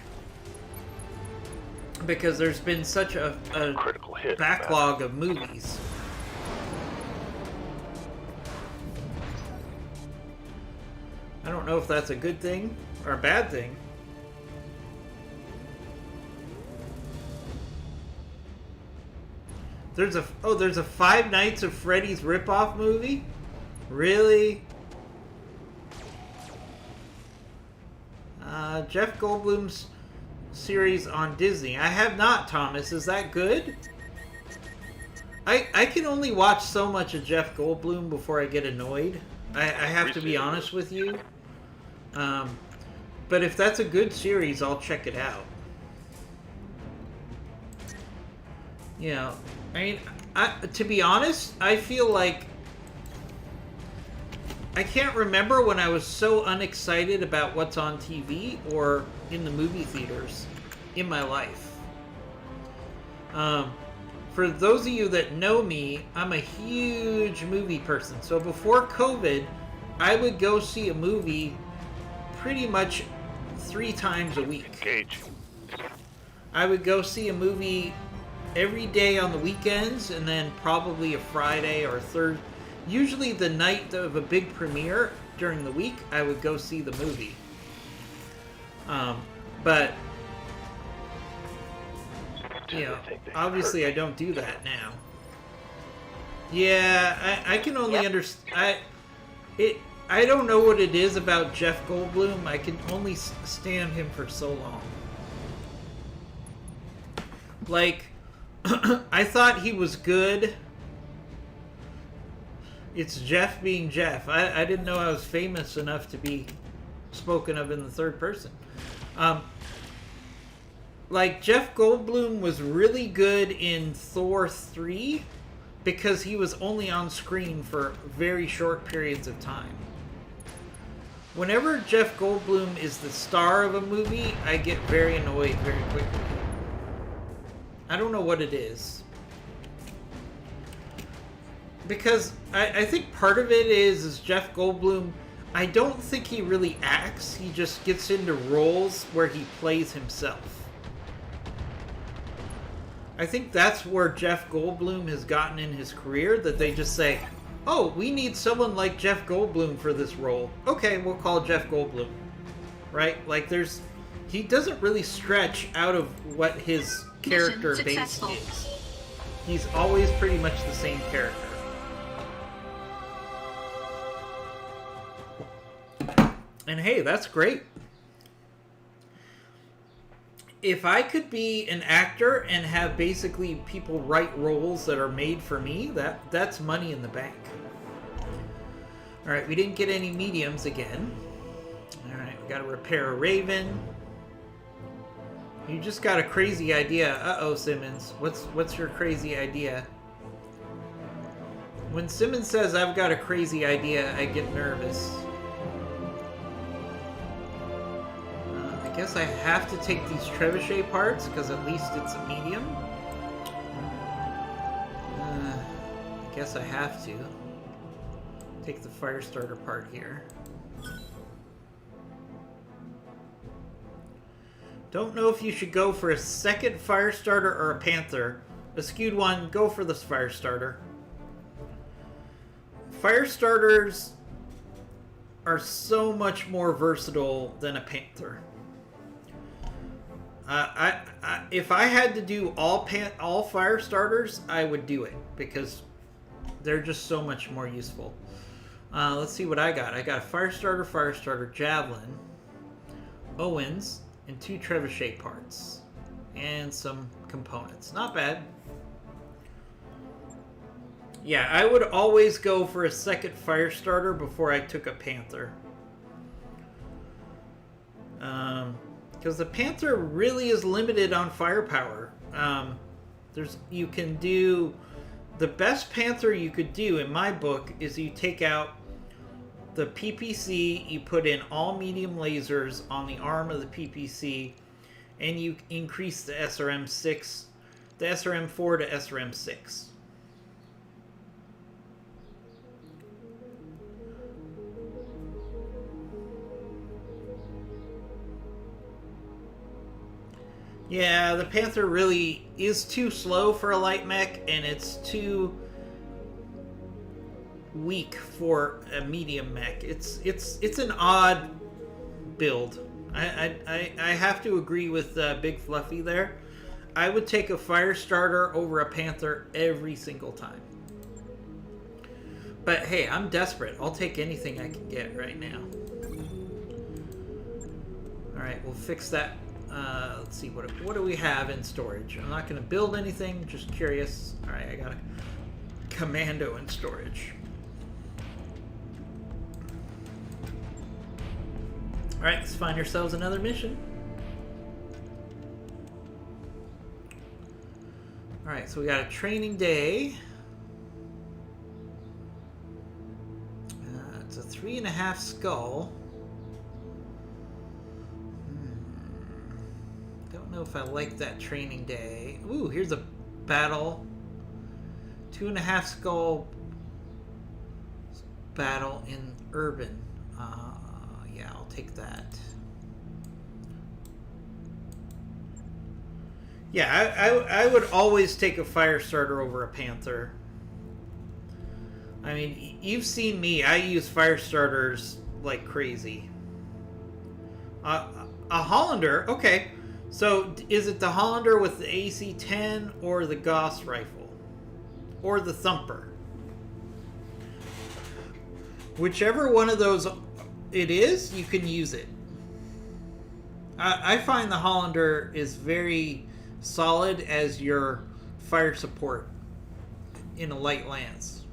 Because there's been such a
Critical hit,
backlog of movies. I don't know if that's a good thing or a bad thing. There's a Five Nights at Freddy's ripoff movie? Really? Jeff Goldblum's series on Disney. I have not, Thomas. Is that good? I can only watch so much of Jeff Goldblum before I get annoyed. I have to be honest with you. But if that's a good series, I'll check it out. You know, I mean, to be honest, I feel like I can't remember when I was so unexcited about what's on TV or in the movie theaters in my life. For those of you that know me, I'm a huge movie person. So before COVID, I would go see a movie pretty much 3 times a week.
Engage.
I would go see a movie every day on the weekends, and then probably a Friday or a Thursday. Usually the night of a big premiere during the week, I would go see the movie. But you know, obviously I don't do that now. Yeah, I can only understand. I don't know what it is about Jeff Goldblum. I can only stand him for so long. Like, I thought he was good. It's Jeff being Jeff. I didn't know I was famous enough to be spoken of in the third person. Like, Jeff Goldblum was really good in Thor 3 because he was only on screen for very short periods of time. Whenever Jeff Goldblum is the star of a movie, I get very annoyed very quickly. I don't know what it is. Because I think part of it is Jeff Goldblum, I don't think he really acts. He just gets into roles where he plays himself. I think that's where Jeff Goldblum has gotten in his career, that they just say, oh, we need someone like Jeff Goldblum for this role. Okay, we'll call Jeff Goldblum. Right? Like, he doesn't really stretch out of what his character base is. He's always pretty much the same character. And hey, that's great. If I could be an actor and have basically people write roles that are made for me, that's money in the bank. Alright, we didn't get any mediums again. Alright, we gotta repair a Raven. You just got a crazy idea. Uh-oh, Simmons. What's your crazy idea? When Simmons says I've got a crazy idea, I get nervous. I guess I have to take these trebuchet parts, because at least it's a medium. guess I have to. Take the fire starter part here. Don't know if you should go for a second fire starter or a panther. A skewed one, go for the fire starter. Fire starters are so much more versatile than a panther. If I had to do all fire starters, I would do it because they're just so much more useful. Let's see what I got. I got a fire starter, javelin, Owens, and 2 trebuchet parts, and some components. Not bad. Yeah, I would always go for a second fire starter before I took a panther. Because the panther really is limited on firepower. You can do the best panther you could do in my book is you take out the PPC, you put in all medium lasers on the arm of the PPC, and you increase the SRM4 to SRM6. Yeah, the Panther really is too slow for a light mech, and it's too weak for a medium mech. It's an odd build. I have to agree with Big Fluffy there. I would take a fire starter over a Panther every single time. But hey, I'm desperate. I'll take anything I can get right now. Alright, we'll fix that. Let's see, what do we have in storage? I'm not going to build anything, just curious. Alright, I got a commando in storage. Alright, let's find ourselves another mission. Alright, so we got a training day. It's a 3.5 skull. Don't know if I like that training day. Ooh, here's a battle. 2.5 skull battle in urban. Yeah, I'll take that. Yeah, I would always take a fire starter over a panther. I mean, you've seen me. I use fire starters like crazy. A Hollander, okay. So, is it the Hollander with the AC-10 or the Gauss rifle? Or the Thumper? Whichever one of those it is, you can use it. I find the Hollander is very solid as your fire support in a light lance.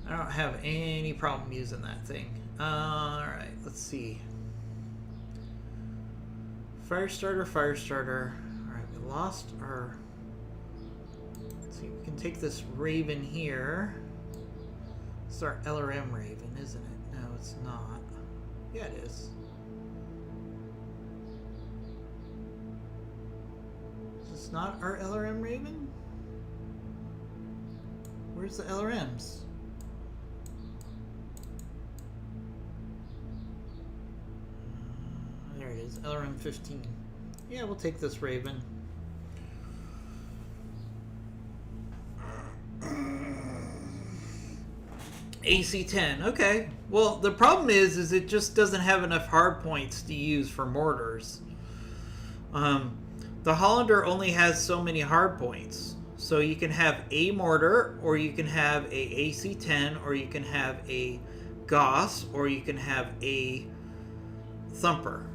I don't have any problem using that thing. Alright, let's see. Fire starter. Alright, we lost our... Let's see, we can take this Raven here. It's our LRM Raven, isn't it? No, it's not. Yeah, it is. Is this not our LRM Raven? Where's the LRMs? There it is, LRM 15. Yeah, we'll take this Raven. AC-10, okay. Well, the problem is it just doesn't have enough hard points to use for mortars. The Hollander only has so many hard points. So you can have a mortar, or you can have a AC-10, or you can have a Gauss, or you can have a Thumper.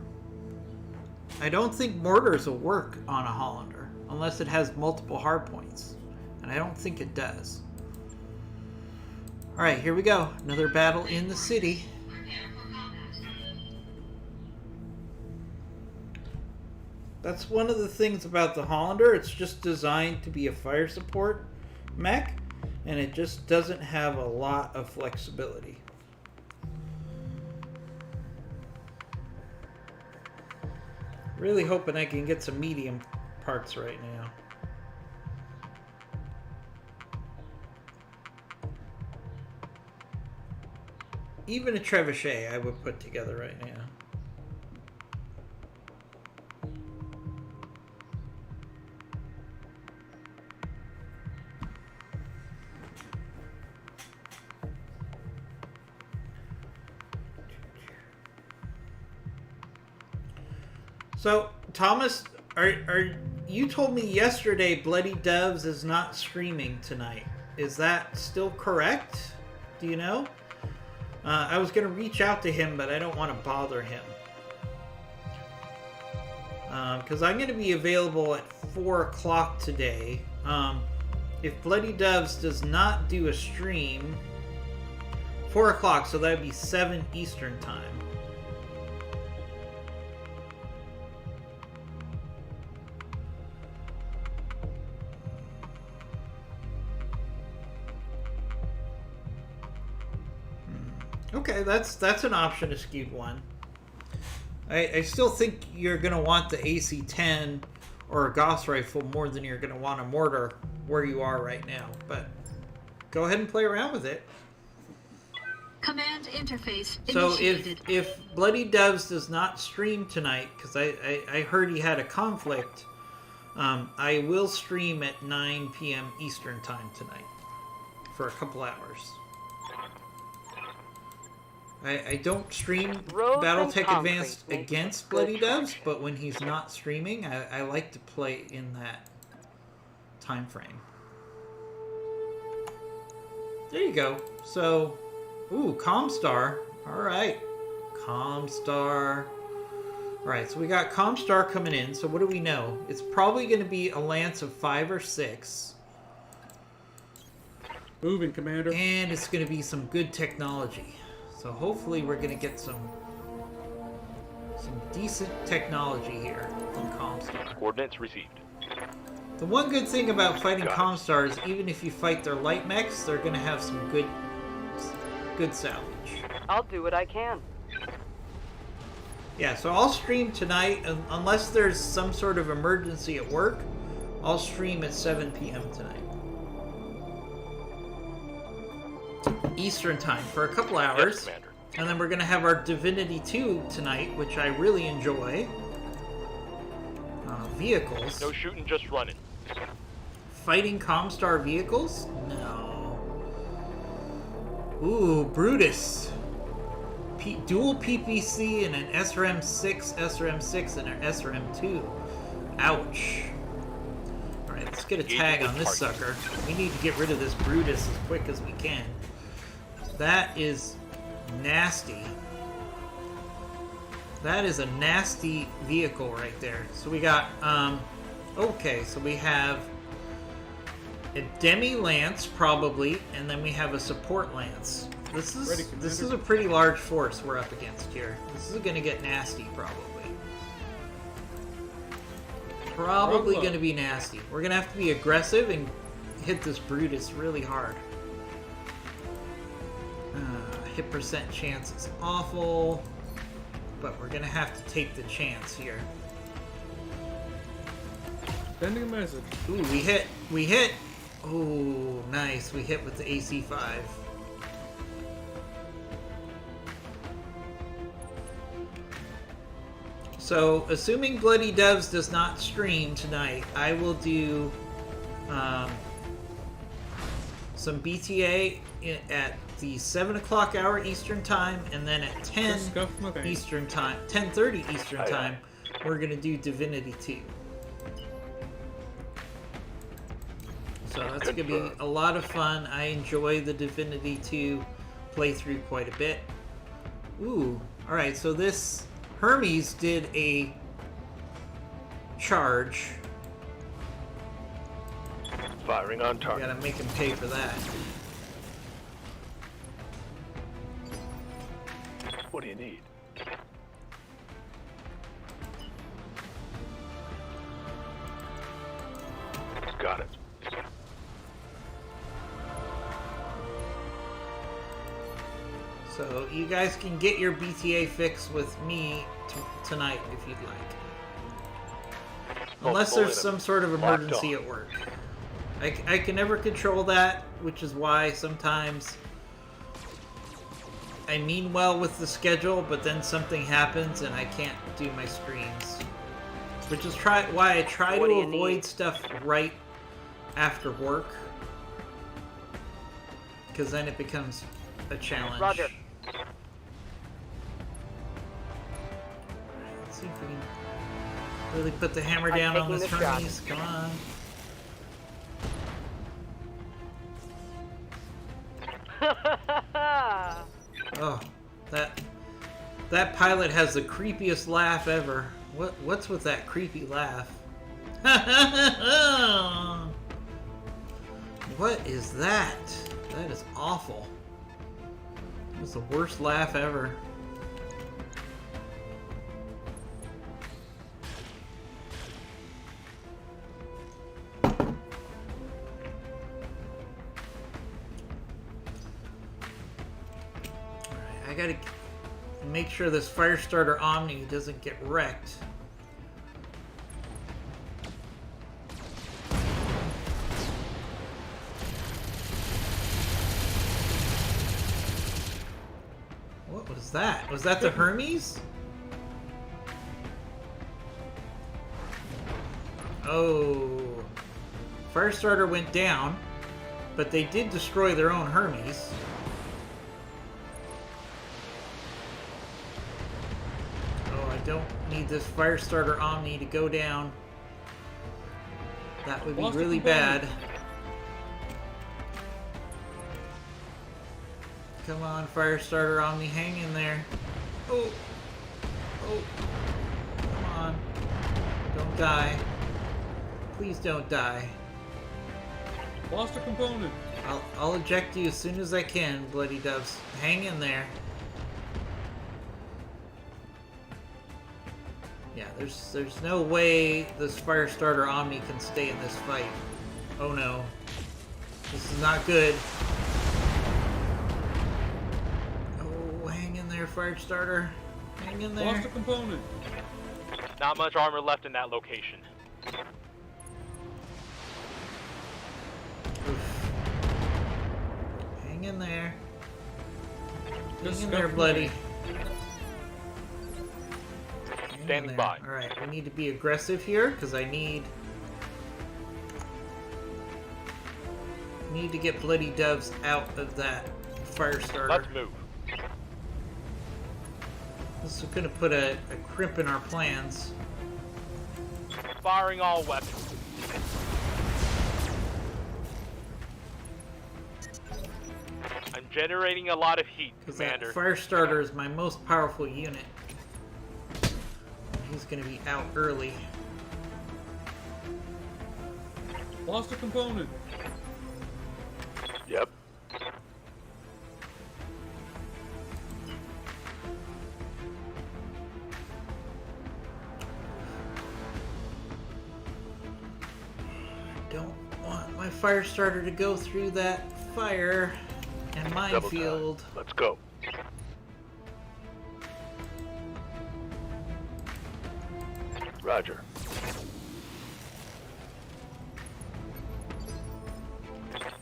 I don't think mortars will work on a Hollander unless it has multiple hard points. And I don't think it does. Alright, here we go. Another battle in the city. That's one of the things about the Hollander. It's just designed to be a fire support mech, and it just doesn't have a lot of flexibility. Really hoping I can get some medium parts right now. even a trebuchet I would put together right now. So, Thomas, are you told me yesterday Bloody Doves is not streaming tonight. Is that still correct? Do you know? I was going to reach out to him, but I don't want to bother him. Because I'm going to be available at 4 o'clock today. If Bloody Doves does not do a stream, 4 o'clock, so that would be 7 Eastern Time. Okay, that's an option, a skewed one. I still think you're going to want the AC-10 or a Gauss rifle more than you're going to want a mortar where you are right now. But go ahead and play around with it.
Command interface
So
initiated.
if Bloody Doves does not stream tonight, because I heard he had a conflict, I will stream at 9 p.m. Eastern Time tonight for a couple hours. I don't stream
Roads and
Battletech
concrete
Advanced
make
against
good
Bloody Doves,
traction.
but when he's not streaming, I like to play in that time frame. There you go. So, ooh, Comstar. Alright. Comstar. Alright, so we got Comstar coming in. So what do we know? It's probably going to be a lance of 5 or 6.
Moving, Commander.
And it's going to be some good technology. So hopefully we're going to get some decent technology here from Comstar.
Coordinates received.
The one good thing about fighting
Got it.
Comstar is even if you fight their light mechs, they're going to have some good salvage.
I'll do what I can.
Yeah, so I'll stream tonight, unless there's some sort of emergency at work. I'll stream at 7 p.m. tonight. Eastern Time for a couple hours.
Yes, Commander.
And then we're going to have our Divinity 2 tonight, which I really enjoy. Vehicles.
No shooting, just running.
Fighting Comstar vehicles? No. Ooh, Brutus. Dual PPC and an SRM-6, SRM-6, and an SRM-2. Ouch. Alright, let's get a tag on this sucker. We need to get rid of this Brutus as quick as we can. That is nasty. That is a nasty vehicle right there. So we got, okay, so we have a Demi Lance probably, and then we have a support Lance. This is a pretty large force we're up against here. This is going to get nasty probably. Probably going to be nasty. We're going to have to be aggressive and hit this Brutus really hard. Hit percent chance is awful, but we're going to have to take the chance here.
Sending a message.
Ooh, we hit. We hit. Ooh, nice. We hit with the AC-5. So, assuming Bloody Doves does not stream tonight, I will do some BTA at the 7 o'clock hour Eastern Time, and then at 10 Eastern Time, 10:30 Eastern Time, we're going to do Divinity 2. So that's going to be a lot of fun. I enjoy the Divinity 2 playthrough quite a bit. Ooh, alright, so this Hermes did a charge.
Firing on target.
Gotta make him pay for that.
What do you need? Got it.
So you guys can get your BTA fix with me tonight if you'd like. Unless there's some sort of emergency at work. I can never control that, which is why sometimes I mean well with the schedule, but then something happens and I can't do my screens. Which is why I try
What
to
do you
avoid
need?
stuff right after work. Because then it becomes a challenge.
Roger.
Let's see if we can really put the hammer
I'm
down on
taking
this
the shot.
Hermes. Come on. Oh, that pilot has the creepiest laugh ever. What's with that creepy laugh? What is that? That is awful. It's the worst laugh ever. I gotta make sure this Firestarter Omni doesn't get wrecked. What was that? Was that the Hermes? Oh. Firestarter went down, but they did destroy their own Hermes. I don't need this Firestarter Omni to go down. That would be really bad. Come on, Firestarter Omni, hang in there. Oh! Oh! Come on. Don't die. Please don't die.
Lost a component.
I'll eject you as soon as I can, Bloody Doves. Hang in there. Yeah, there's no way this Firestarter Omni can stay in this fight. Oh no. This is not good. Oh, hang in there, Firestarter. Hang in there.
Lost a component.
Not much armor left in that location.
Oof. Hang in there.
Just
Hang in there,
scuffed
Bloody.
me.
Standing by.
Alright, we need to be aggressive here, because I need to get Bloody Doves out of that Firestarter.
Let's move.
This is going to put a crimp in our plans.
Firing all weapons. I'm generating a lot of heat,
Because that
Commander.
Firestarter is my most powerful unit. He's going to be out early.
Lost a component.
Yep.
Don't want my Firestarter to go through that fire and
Double
minefield.
time. Let's go. Roger.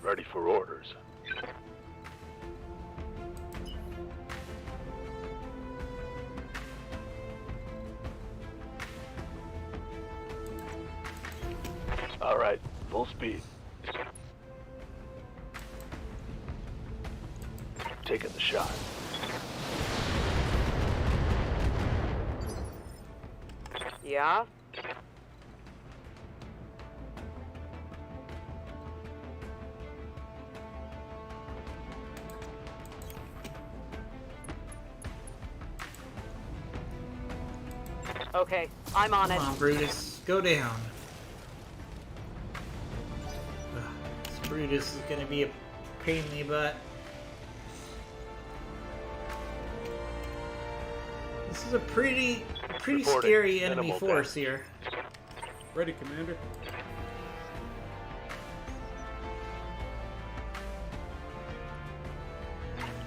Ready for orders. All right, full speed. Taking the shot.
Yeah? Okay, I'm on it.
Come on, Brutus. Go down. Ugh, this Brutus is going to be a pain in the butt. This is a pretty
Reporting.
scary enemy
Minimal
force
damage.
here.
Ready, Commander.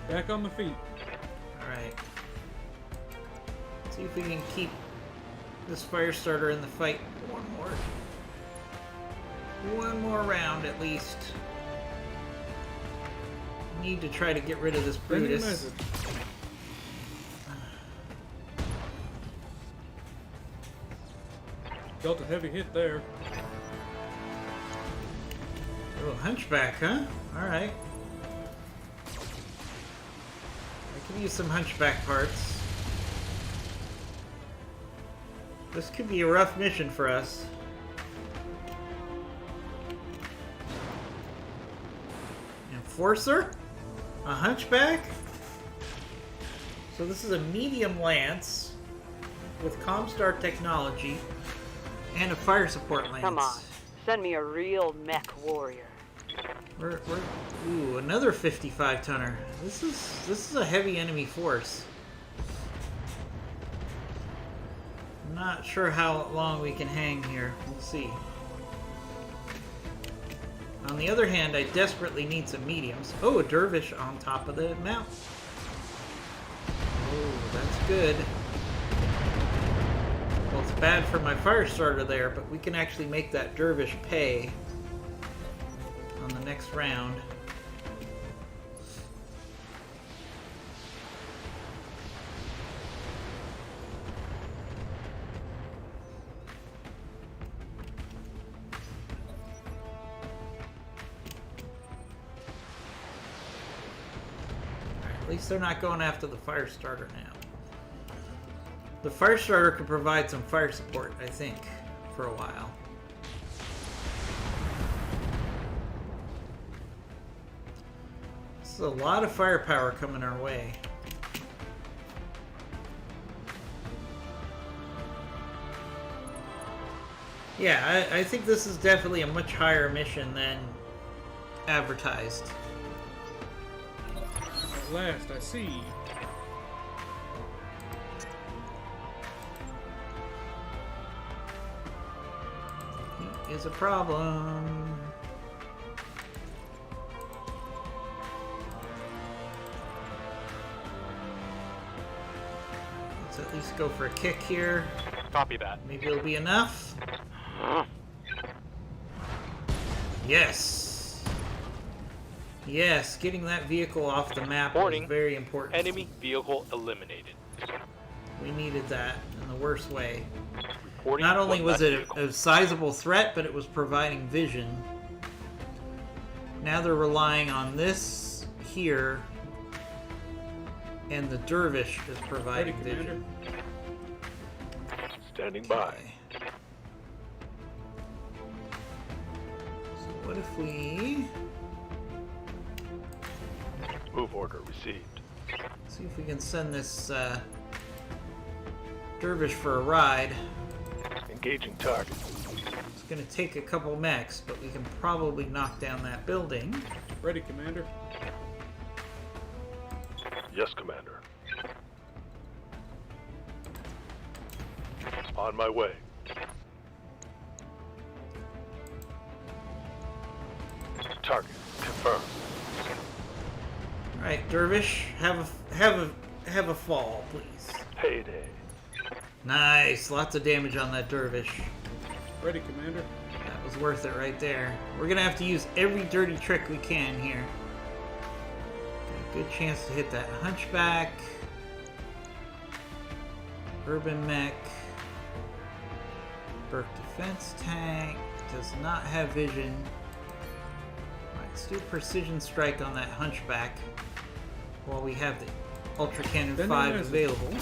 Back on the feet.
Alright. See if we can keep this Firestarter in the fight one more round at least. Need to try to get rid of this
Sending a
Brutus.
message. Dealt a heavy hit there.
A little hunchback, huh? Alright. I could use some hunchback parts. This could be a rough mission for us. Enforcer? A hunchback? So this is a medium lance with Comstar technology and a fire support lance.
Come on. Send me a real mech warrior.
Ooh, another 55 tonner. This is a heavy enemy force. I'm not sure how long we can hang here. We'll see. On the other hand, I desperately need some mediums. Oh, a dervish on top of the mount. Oh, that's good. Well, it's bad for my fire starter there, but we can actually make that dervish pay on the next round. At least they're not going after the fire starter now. The fire starter could provide some fire support, I think, for a while. This is a lot of firepower coming our way. Yeah, I think this is definitely a much higher mission than advertised.
At last, I see.
Heat is a problem. Let's at least go for a kick here.
Copy that.
Maybe it'll be enough. Yes. Yes, getting that vehicle off the map
Warning.
was very important.
Enemy vehicle eliminated.
We needed that in the worst way.
Reporting
Not only
one
was
less
it
vehicle.
a sizable threat, but it was providing vision. Now they're relying on this here, and the dervish is
Ready,
providing
Commander.
vision.
Standing by.
Okay. So what if we
Move order received.
see if we can send this dervish for a ride?
Engaging target.
It's going to take a couple mechs, but we can probably knock down that building.
Ready, Commander.
Yes, Commander. On my way. Target confirmed.
All right, dervish, have a fall, please.
Payday.
Nice, lots of damage on that dervish.
Ready, Commander.
That was worth it right there. We're gonna have to use every dirty trick we can here. Got a good chance to hit that hunchback. Urban mech. Burke defense tank. Does not have vision. Alright, let's do precision strike on that hunchback while we have the Ultra Cannon
Then
5
there's it.
available.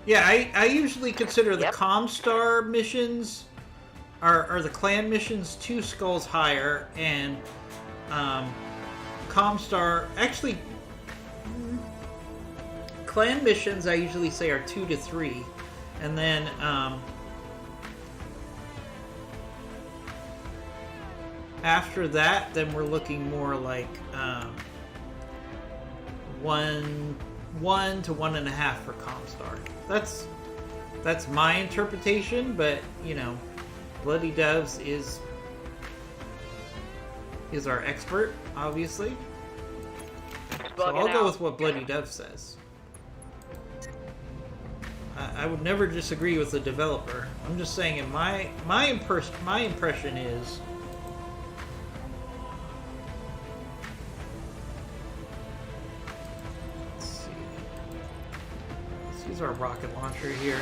Yeah, I usually consider the
Yep.
Comstar missions are the clan missions 2 skulls higher, and Comstar actually clan missions I usually say are 2 to 3, and then after that, then we're looking more like 1 to 1.5 for Comstar. That's my interpretation, but you know, Bloody Doves is our expert, obviously. So I'll go with what Bloody Dove says. I would never disagree with the developer. I'm just saying, in my impression is use our rocket launcher here.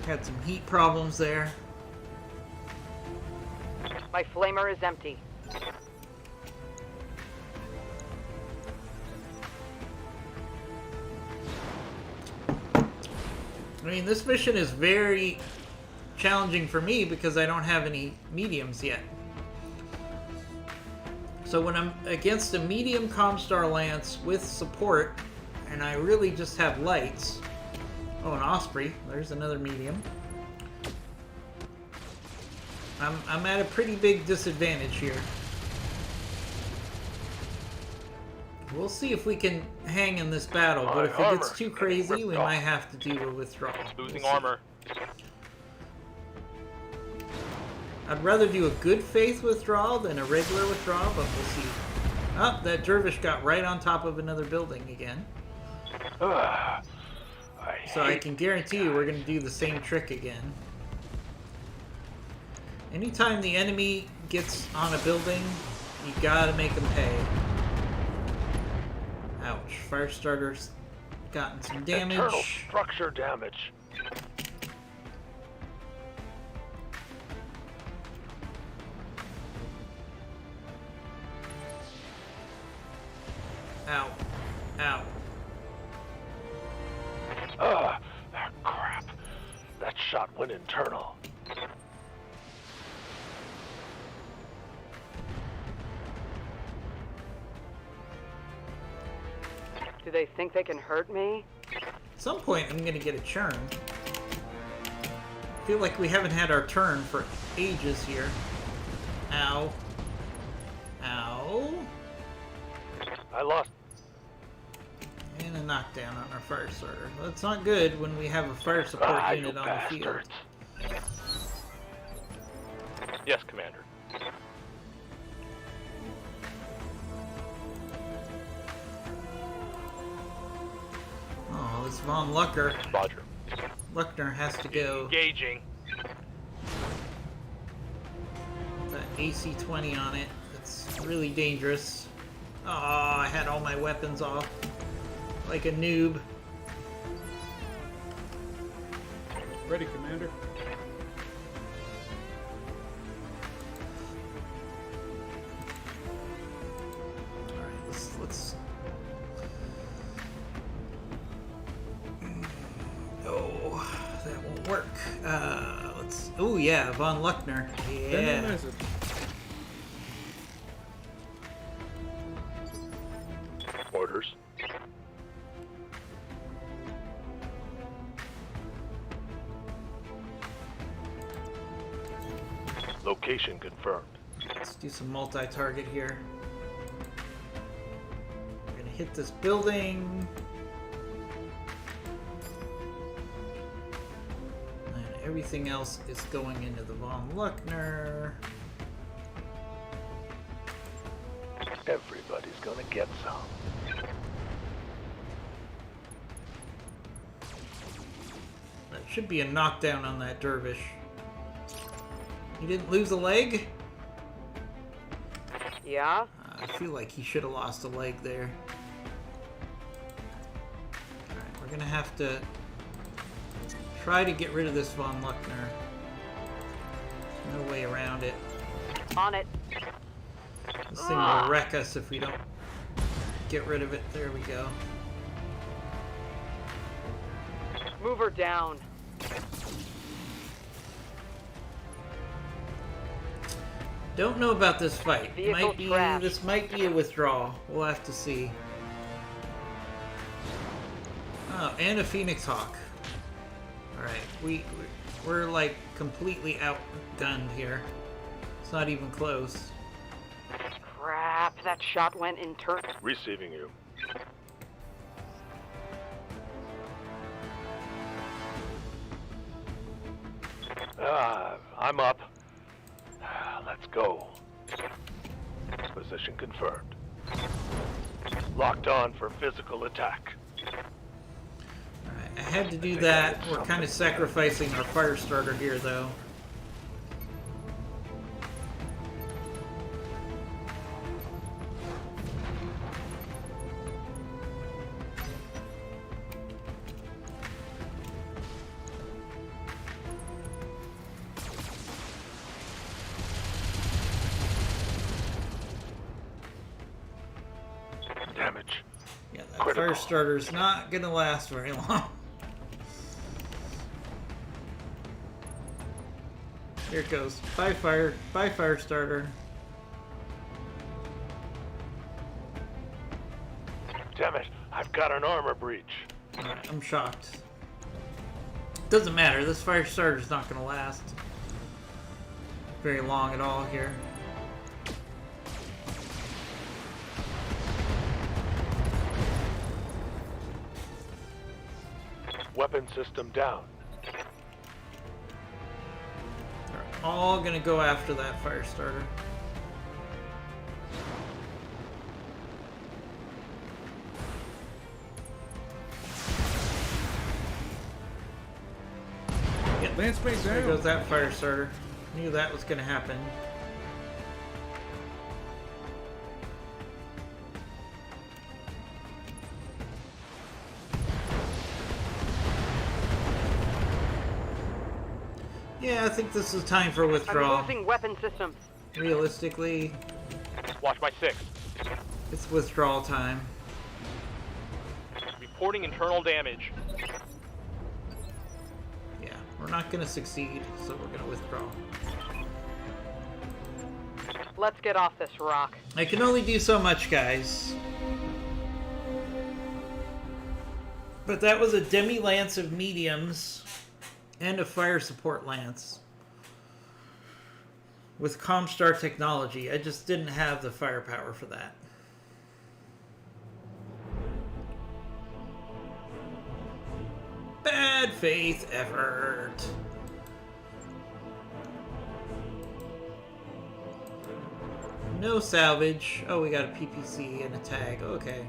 Had some heat problems there.
My flamer is empty.
I mean, this mission is very challenging for me because I don't have any mediums yet. So when I'm against a medium Comstar Lance with support, and I really just have lights... Oh, an Osprey. There's another medium. I'm at a pretty big disadvantage here. We'll see if we can hang in this battle, but if it gets too crazy, we might have to do a withdrawal.
Losing armor.
I'd rather do a good faith withdrawal than a regular withdrawal, but we'll see. Oh, that dervish got right on top of another building again. So I can guarantee you we're going to do the same trick again. Anytime the enemy gets on a building, you gotta make them pay. Ouch. Firestarter's gotten some damage.
Internal structure damage.
Ow. Ow.
Crap. That shot went internal.
Do they think they can hurt me?
At some point, I'm gonna get a churn. I feel like we haven't had our turn for ages here. Ow. Ow.
I lost.
And a knockdown on our fire starter. That's not good when we have a fire support unit on the field.
Yes, Commander.
Oh, this Von Lucker.
Roger.
Luckner has to go.
Engaging.
That AC-20 on it. It's really dangerous. Oh, I had all my weapons off. Like a noob.
Ready, Commander.
Alright, let's... Oh, that won't work. Let's... Oh, yeah, Von Luckner. Yeah.
Then it.
Orders. Location confirmed.
Let's do some multi-target here. We're gonna hit this building. And everything else is going into the Von Luckner.
Everybody's gonna get some.
That should be a knockdown on that dervish. He didn't lose a leg?
Yeah?
I feel like he should have lost a leg there. Alright, we're gonna have to try to get rid of this Von Luckner. There's no way around it.
On it.
This thing will wreck us if we don't get rid of it. There we go.
Move her down.
Don't know about this fight.
Vehicle trash.
This might be a withdrawal. We'll have to see. Oh, and a Phoenix Hawk. Alright, we're like completely outgunned here. It's not even close.
Crap, that shot went internal.
Receiving you. I'm up. Let's go. Position confirmed. Locked on for physical attack.
Alright, I had to do that. We're kind of sacrificing our fire starter here, though. Fire starter's not gonna last very long. Here it goes. Bye fire starter.
Damn it, I've got an armor breach.
Alright, I'm shocked. Doesn't matter, this fire starter's not gonna last very long at all here.
Weapon system down.
They're all gonna go after that fire starter.
Lance mate
There
down.
goes that fire starter. Knew that was gonna happen. Yeah, I think this is time for
I'm
withdrawal.
losing weapon systems.
Realistically,
Watch my 6.
it's withdrawal time.
Reporting internal damage.
Yeah, we're not gonna succeed, so we're gonna withdraw.
Let's get off this rock.
I can only do so much, guys. But that was a demi-lance of mediums and a fire support lance with Comstar technology. I just didn't have the firepower for that. Bad faith effort. No salvage. Oh, we got a PPC and a tag. Okay.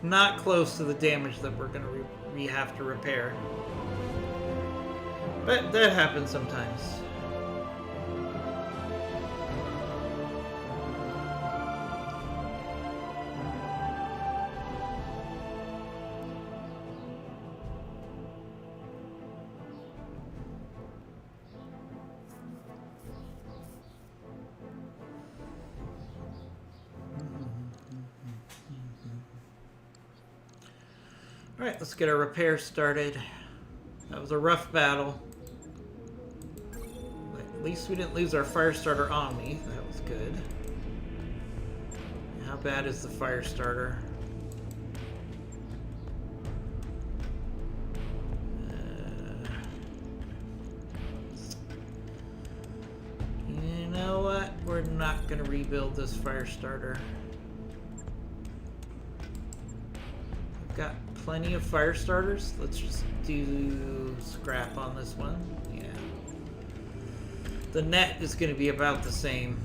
Not close to the damage that we're gonna we have to repair. But that happens sometimes. Alright, let's get our repair started. That was a rough battle. But at least we didn't lose our fire starter on me. That was good. How bad is the fire starter? You know what? We're not going to rebuild this fire starter. Got plenty of fire starters. Let's just do scrap on this one. Yeah. The net is going to be about the same.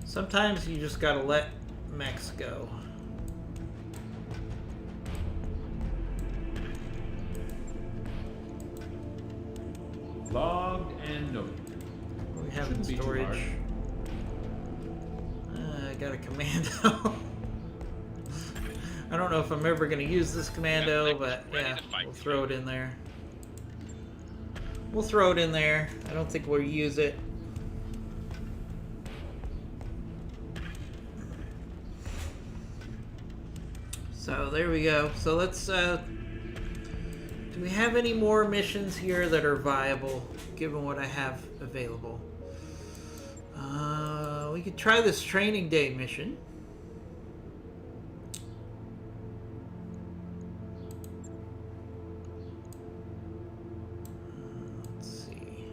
Sometimes you just gotta let mechs go.
Logged and noted.
We have in
Shouldn't be too
storage.
harsh.
I got a commando. I don't know if I'm ever going to use this commando, but yeah, we'll throw it in there. We'll throw it in there. I don't think we'll use it. So there we go. So let's, do we have any more missions here that are viable, given what I have available? We could try this training day mission. Let's see.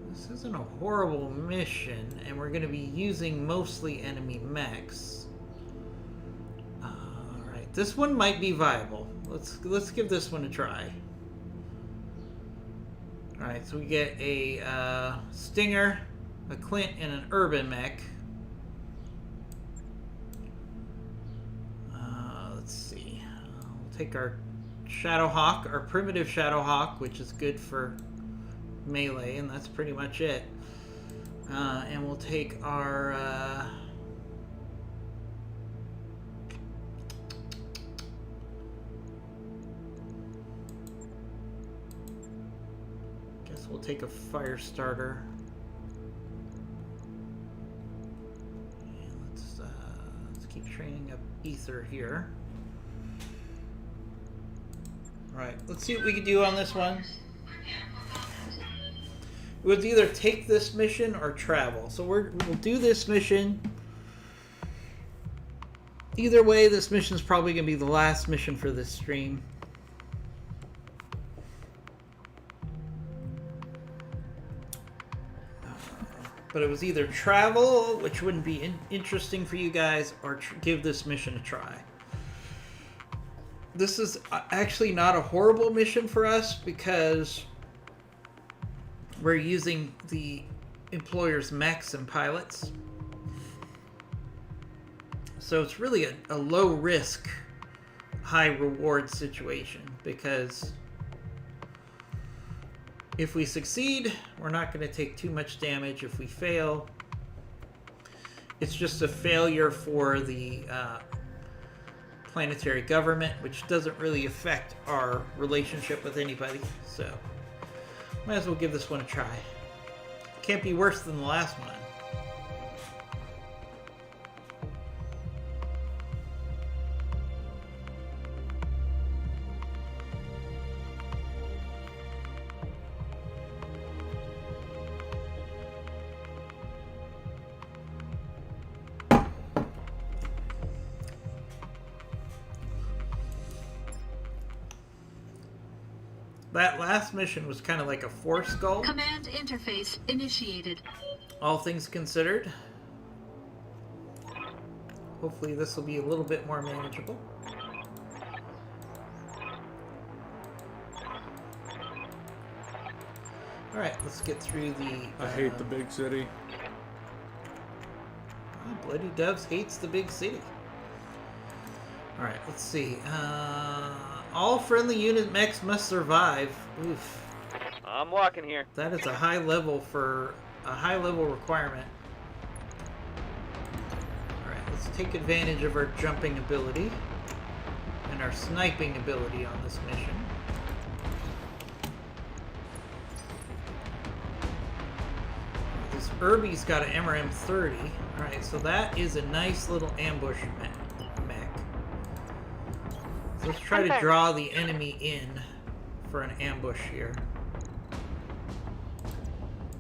This isn't a horrible mission, and we're going to be using mostly enemy mechs. Alright, this one might be viable. Let's give this one a try. Alright, so we get a Stinger, a Clint, and an Urban mech. Let's see. We'll take our Shadowhawk, our primitive Shadowhawk, which is good for melee, and that's pretty much it. And we'll take our... we'll take a fire starter. And let's keep training up Ether here. Alright, let's see what we can do on this one. It was either take this mission or travel. So we'll do this mission. Either way, this mission is probably going to be the last mission for this stream. But it was either travel, which wouldn't be interesting for you guys, or give this mission a try. This is actually not a horrible mission for us because we're using the employer's mechs and pilots. So it's really a low risk, high reward situation because if we succeed, we're not going to take too much damage. If we fail, it's just a failure for the planetary government, which doesn't really affect our relationship with anybody. So might as well give this one a try. Can't be worse than the last one. That last mission was kind of like a force goal.
Command interface initiated.
All things considered. Hopefully this will be a little bit more manageable. Alright, let's get through the...
I hate the big city.
Oh, Bloody Doves hates the big city. Alright, let's see. All friendly unit mechs must survive. Oof.
I'm walking here.
That is a high level requirement. Alright, let's take advantage of our jumping ability and our sniping ability on this mission. This Irby's got an MRM 30. Alright, so that is a nice little ambush mech. So let's try to draw the enemy in for an ambush here.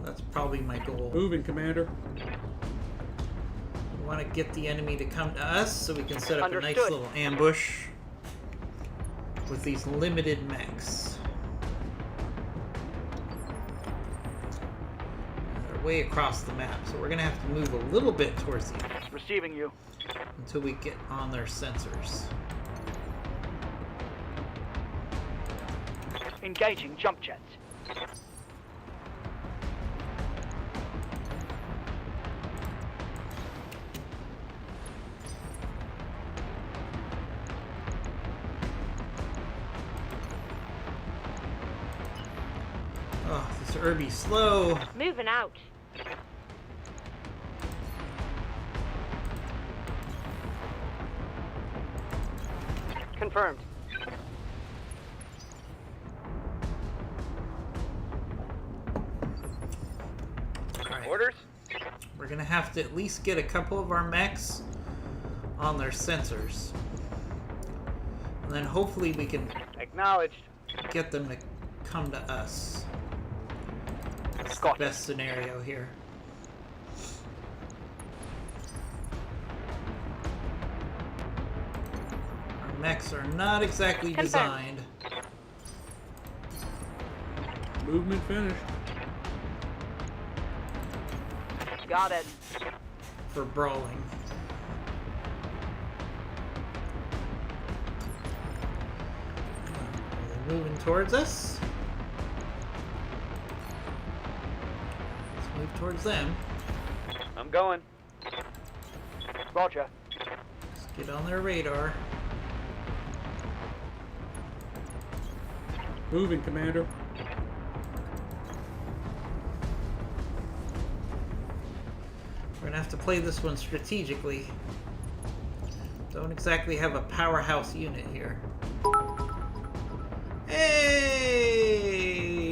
That's probably my goal.
Moving, Commander.
We want to get the enemy to come to us so we can set up a nice
Understood.
little ambush with these limited mechs. They're way across the map, so we're going to have to move a little bit towards the enemy
Receiving you.
until we get on their sensors.
Engaging jump jets.
Oh, this Irby's slow.
Moving out.
Confirmed.
Alright.
Orders?
We're gonna have to at least get a couple of our mechs on their sensors. And then hopefully we can
Acknowledged.
get them to come to us. That's the
Got it.
best scenario here. Our mechs are not exactly
Confirmed.
designed
Movement finished.
Got it.
for brawling. They're moving towards us. Let's move towards them.
I'm going.
Roger.
Let's get on their radar.
Moving, Commander.
We're gonna have to play this one strategically. Don't exactly have a powerhouse unit here. Hey!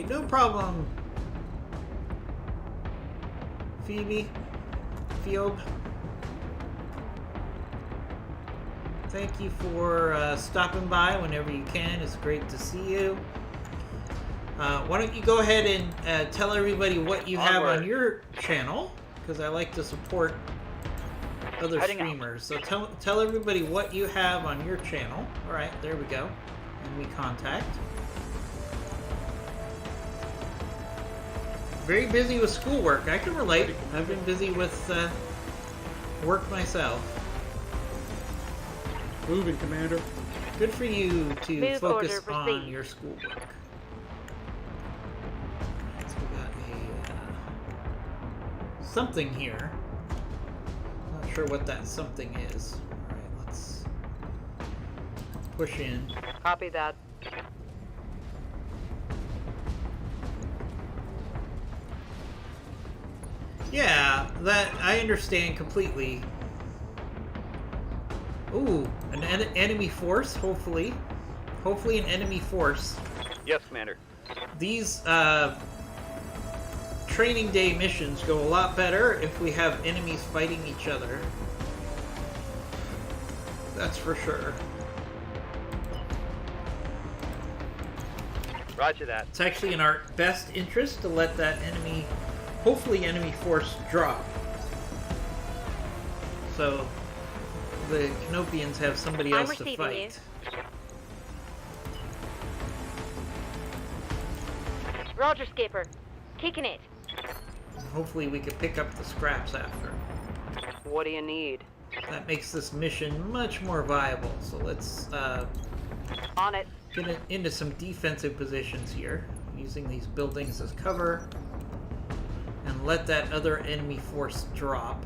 No problem! Phoebe, Phoebe. Thank you for stopping by whenever you can. It's great to see you. Why don't you go ahead and tell everybody what you have on your channel, because I like to support other streamers. So tell everybody what you have on your channel. All right, there we go. And we contact. Very busy with schoolwork. I can relate. I've been busy with work myself.
Moving, Commander.
Good for you to
Move
focus
order
on
received.
your schoolwork. So we got a something here. Not sure what that something is. All right, let's push in.
Copy that.
Yeah, that I understand completely. Ooh, an enemy force, hopefully. Hopefully an enemy force.
Yes, Commander.
These training day missions go a lot better if we have enemies fighting each other. That's for sure.
Roger that.
It's actually in our best interest to let that enemy, hopefully enemy force, drop. So the Canopians have somebody
I'm
else to
receiving
fight.
Roger, Skipper. Kicking it.
Hopefully we can pick up the scraps after.
What do you need?
That makes this mission much more viable. So let's
On it.
get into some defensive positions here, using these buildings as cover, and let that other enemy force drop.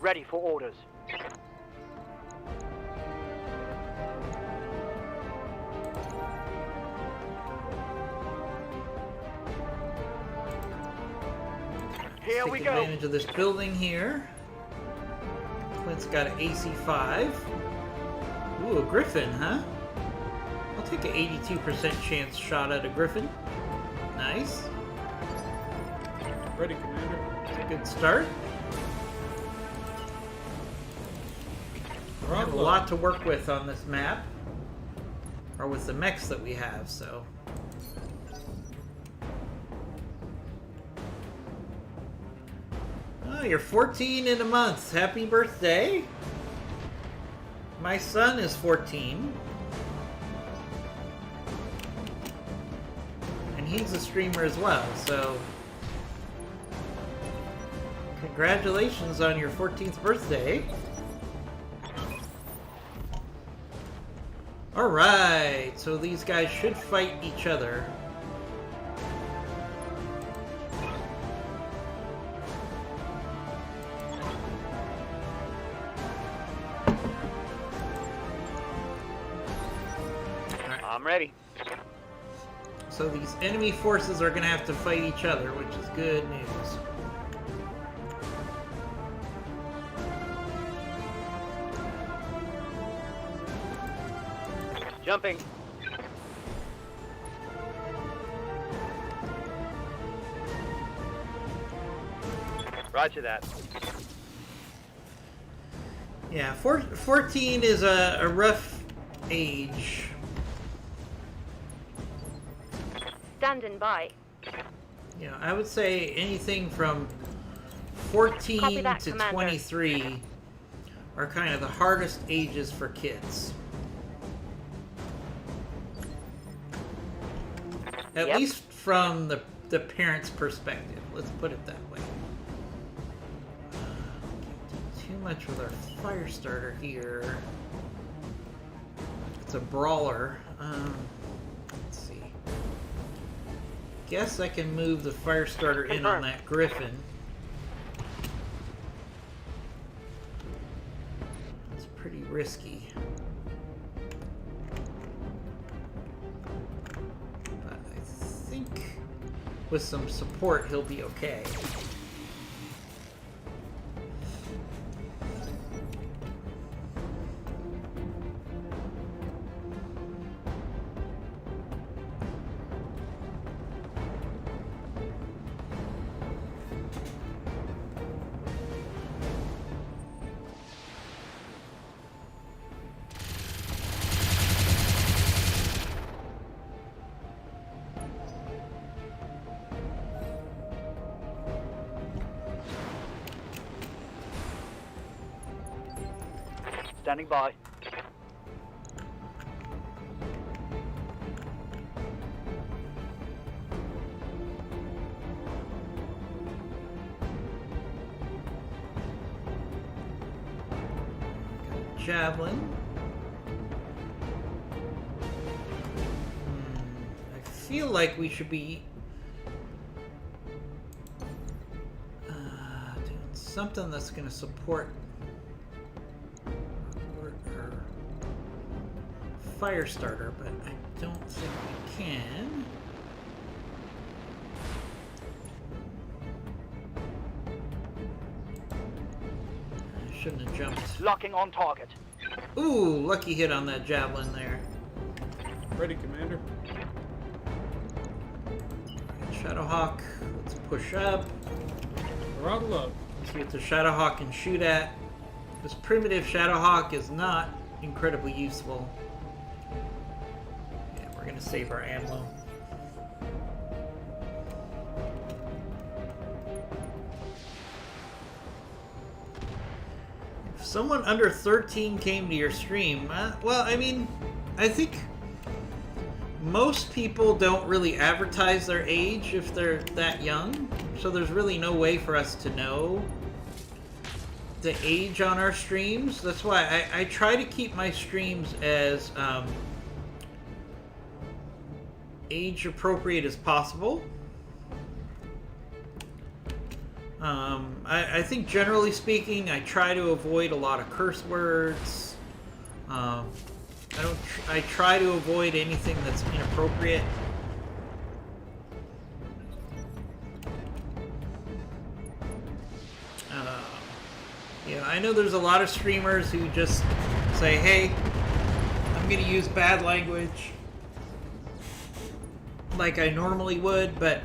Ready for orders. Here we
Take
go.
advantage of this building here. Clint's got an AC-5. Ooh, a Griffin, huh? I'll take an 82% chance shot at a Griffin. Nice.
Ready, Commander.
That's a good start. We have a lot to work with on this map. Or with the mechs that we have, so... Oh, you're 14 in a month. Happy birthday. My son is 14. And he's a streamer as well, so... Congratulations on your 14th birthday. Alright, so these guys should fight each other.
I'm ready.
So these enemy forces are going to have to fight each other, which is good news.
Jumping. Roger that.
Yeah, 14 is a rough age.
Standing by.
You know, I would say anything from
Copy
14
that,
to
Commander.
23 are kind of the hardest ages for kids. At
Yep.
least from the parent's perspective. Let's put it that way. Can't do too much with our fire starter here. It's a brawler. Let's see. Guess I can move the fire starter in on
Confirm.
that Griffin. It's pretty risky. But I think with some support he'll be okay.
Standing by.
Javelin. I feel like we should be doing something that's going to support our fire starter, but I don't think we can. Shouldn't have jumped.
Locking on target.
Ooh, lucky hit on that javelin there.
Ready, Commander.
Shadowhawk, let's push up.
Throttle up.
See what the Shadowhawk can shoot at. This primitive Shadowhawk is not incredibly useful. Yeah, we're gonna save our ammo. Someone under 13 came to your stream. Well, I mean, I think most people don't really advertise their age if they're that young, so there's really no way for us to know the age on our streams. That's why I try to keep my streams as age appropriate as possible. I think generally speaking, I try to avoid a lot of curse words. I try to avoid anything that's inappropriate. Yeah, I know there's a lot of streamers who just say, "Hey, I'm gonna use bad language like I normally would," but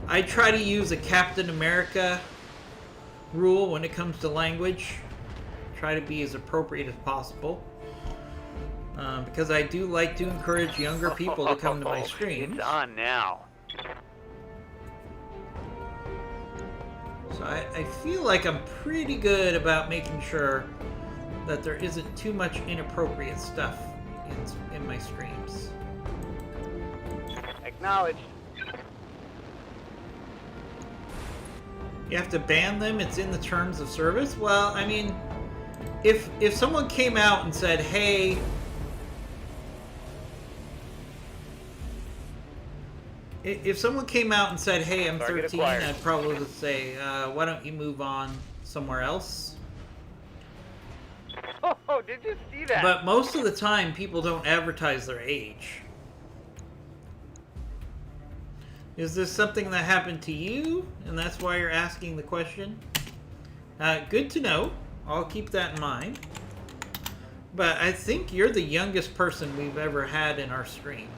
I try to use a Captain America rule when it comes to language. Try to be as appropriate as possible. Because I do like to encourage younger people to come to my streams.
It's on now.
So I feel like I'm pretty good about making sure that there isn't too much inappropriate stuff in my streams.
Acknowledged.
You have to ban them? It's in the terms of service? Well, I mean, if someone came out and said, "Hey, if someone came out and said, "Hey, I'm
Target
13,"
acquired.
I'd probably say, "Why don't you move on somewhere else?"
Oh, did you see that?
But most of the time, people don't advertise their age. Is this something that happened to you, and that's why you're asking the question? Good to know. I'll keep that in mind. But I think you're the youngest person we've ever had in our stream.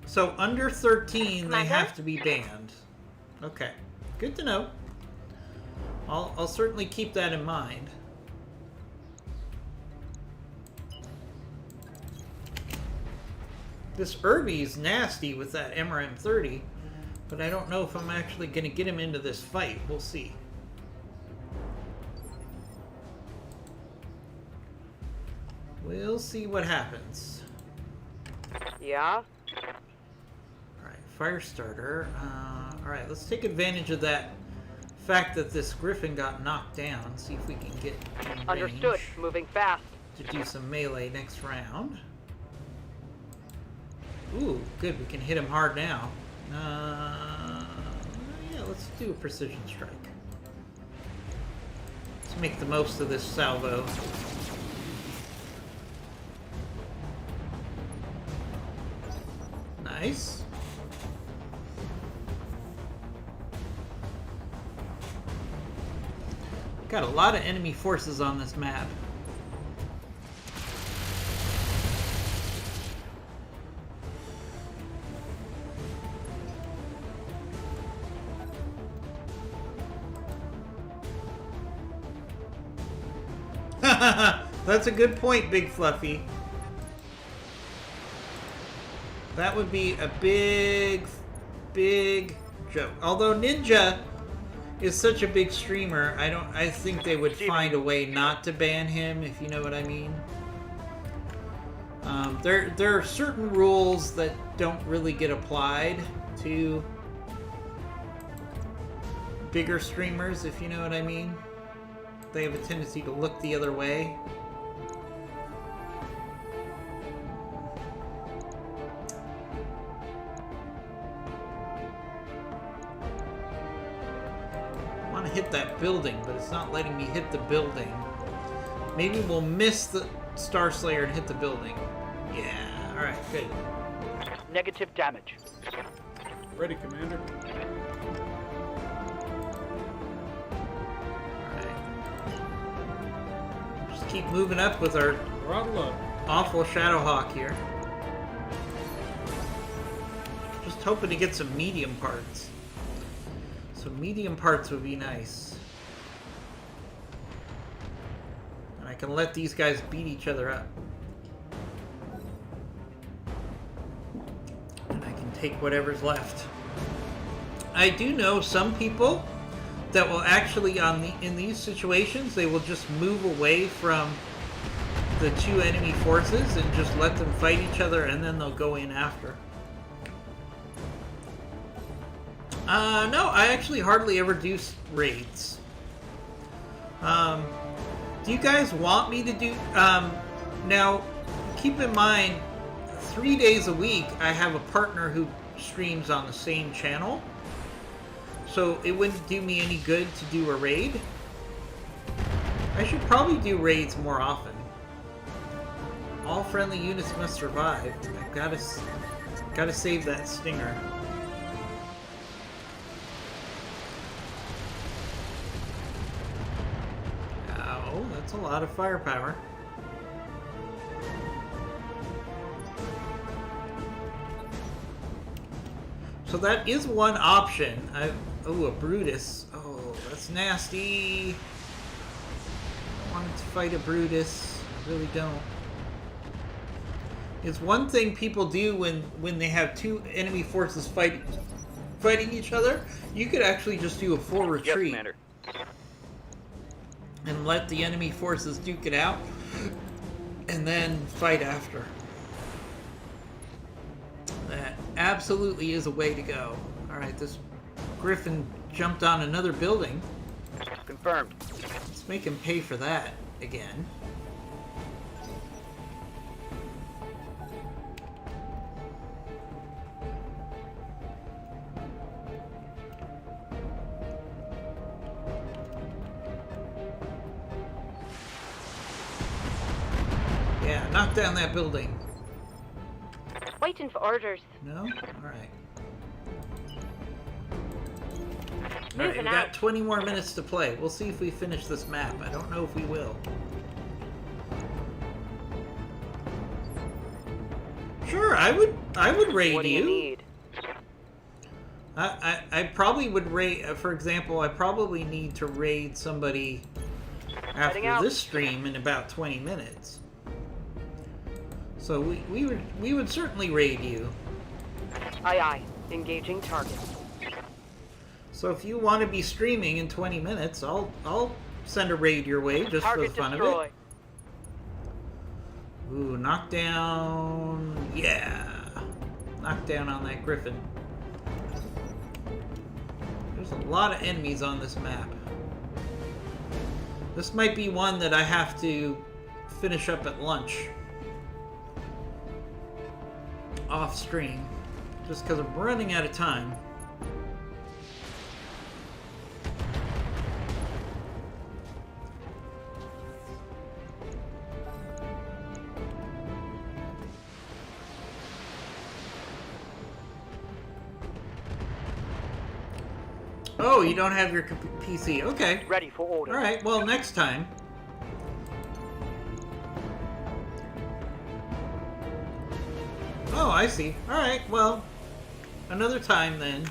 So under 13, they have to be banned. Okay, good to know. I'll certainly keep that in mind. This Irby's nasty with that MRM-30, but I don't know if I'm actually going to get him into this fight. We'll see. We'll see what happens.
Yeah?
Alright, fire starter. Alright, let's take advantage of that fact that this Griffin got knocked down. See if we can get in
Understood.
range
Moving fast.
to do some melee next round. Ooh, good. We can hit him hard now. Yeah, let's do a precision strike. Let's make the most of this salvo. Nice. Got a lot of enemy forces on this map. That's a good point, Big Fluffy. That would be a big joke. Although Ninja is such a big streamer, I think they would find a way not to ban him, if you know what I mean. There are certain rules that don't really get applied to bigger streamers, if you know what I mean. They have a tendency to look the other way. I want to hit that building, but it's not letting me hit the building. Maybe we'll miss the Star Slayer and hit the building. Yeah, alright, good.
Negative damage.
Ready, Commander.
Just keep moving up with our
Throttle up.
awful Shadowhawk here. Just hoping to get some medium parts. Some medium parts would be nice. And I can let these guys beat each other up. And I can take whatever's left. I do know some people that will actually, in these situations, they will just move away from the two enemy forces and just let them fight each other, and then they'll go in after. No, I actually hardly ever do raids. Do you guys want me to do... now, keep in mind, 3 days a week, I have a partner who streams on the same channel. So it wouldn't do me any good to do a raid. I should probably do raids more often. All friendly units must survive. I've gotta save that stinger. Ow, that's a lot of firepower. So that is one option. Oh, a Brutus. Oh, that's nasty. I wanted to fight a Brutus. I really don't. It's one thing people do when they have two enemy forces fighting each other. You could actually just do a full retreat.
Yes, Commander.
And let the enemy forces duke it out. And then fight after. That absolutely is a way to go. Alright, this Griffin jumped on another building.
Confirmed.
Let's make him pay for that again. Yeah, knock down that building.
Waiting for orders.
No? Alright. Alright,
Moving
we got
out.
20 more minutes to play. We'll see if we finish this map. I don't know if we will. Sure, I would raid
What do you need?
I probably would raid, for example, I probably need to raid somebody after
out.
this stream in about 20 minutes. So we would certainly raid you.
Aye aye. Engaging target.
So if you want to be streaming in 20 minutes, I'll send a raid your way just
Target
for the fun
destroy.
of it. Ooh, knockdown. Yeah. Knockdown on that Griffin. There's a lot of enemies on this map. This might be one that I have to finish up at lunch. Off stream. Just because I'm running out of time. Oh, you don't have your PC. Okay.
Ready for order.
Alright, well, next time. Oh, I see. Alright, well, another time then.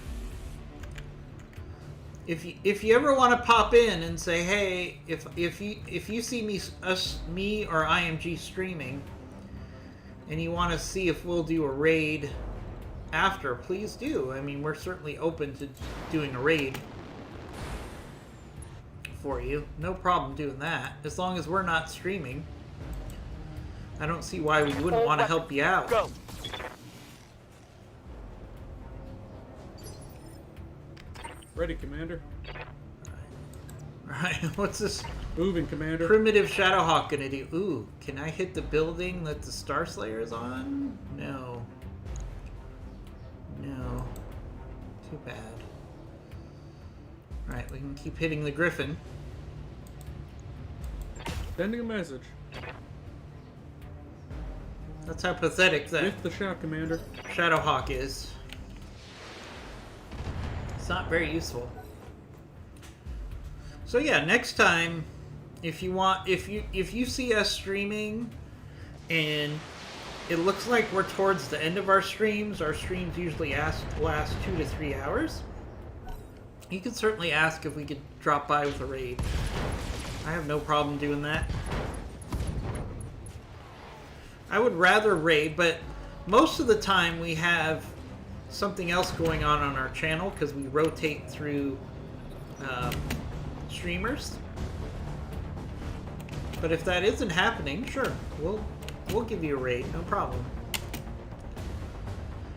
If you ever want to pop in and say, hey, if you see me or IMG streaming, and you want to see if we'll do a raid after, please do. I mean, we're certainly open to doing a raid for you. No problem doing that. As long as we're not streaming. I don't see why we wouldn't want to help you out.
Go.
Ready, Commander.
Alright, what's this
Moving, Commander.
primitive Shadowhawk gonna do? Ooh, can I hit the building that the Star Slayer is on? No. No. Too bad. Alright, we can keep hitting the Griffin.
Sending a message.
That's how pathetic that
With the shot, Commander.
Shadowhawk is. It's not very useful. So yeah, next time, if you see us streaming, and it looks like we're towards the end of our streams usually last 2 to 3 hours. You could certainly ask if we could drop by with a raid. I have no problem doing that. I would rather raid, but most of the time we have something else going on our channel because we rotate through streamers. But if that isn't happening, sure, we'll give you a raid, no problem.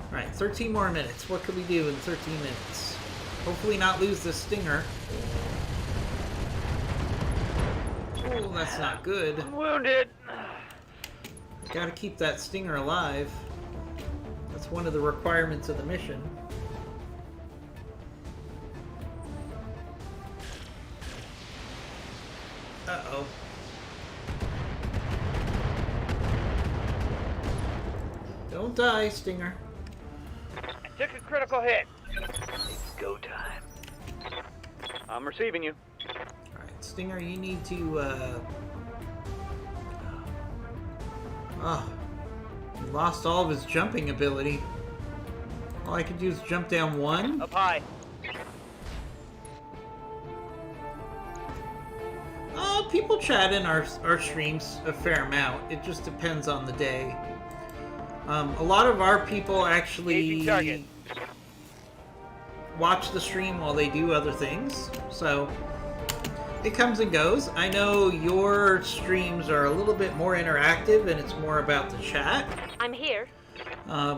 Alright, 13 more minutes. What could we do in 13 minutes? Hopefully not lose the stinger. Oh, that's not good.
I'm wounded.
Gotta keep that stinger alive. That's one of the requirements of the mission. Uh-oh. Don't die, Stinger.
I took a critical hit. It's go time. I'm receiving you.
Alright, Stinger, you need to, Oh, he lost all of his jumping ability. All I could do is jump down one.
Up high.
People chat in our streams a fair amount. It just depends on the day. A lot of our people actually watch the stream while they do other things. So it comes and goes. I know your streams are a little bit more interactive and it's more about the chat.
I'm here.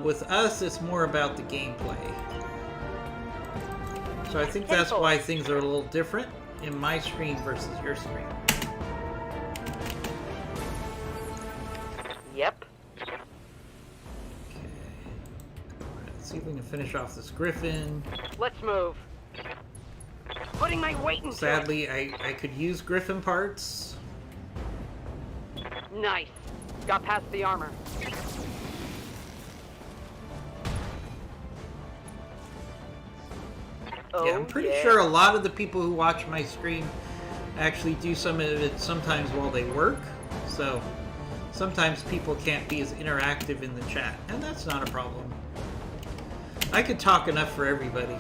With us, it's more about the gameplay. So I think that's why things are a little different in my stream versus your stream.
Yep.
Okay. Let's see if we can finish off this Griffin.
Let's move. Putting my weight into it.
Sadly, I could use Griffin parts.
Nice. Got past the armor.
Yeah, I'm pretty sure a lot of the people who watch my stream actually do some of it sometimes while they work. So sometimes people can't be as interactive in the chat, and that's not a problem. I could talk enough for everybody.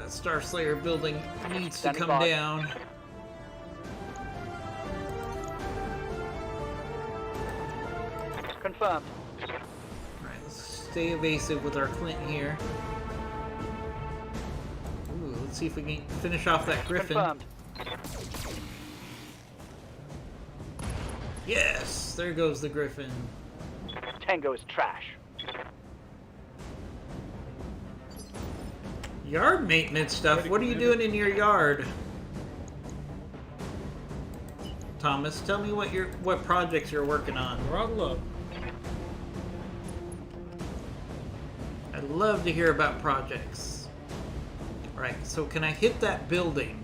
Star Slayer building needs to come down.
Confirmed.
Alright, let's stay evasive with our Clint here. Ooh, let's see if we can finish off that Griffin.
Confirmed.
Yes! There goes the Griffin.
Tango is trash.
Yard maintenance stuff. What are you doing in your yard? Thomas, tell me what projects you're working on.
Throttle up.
I'd love to hear about projects. Alright, so can I hit that building?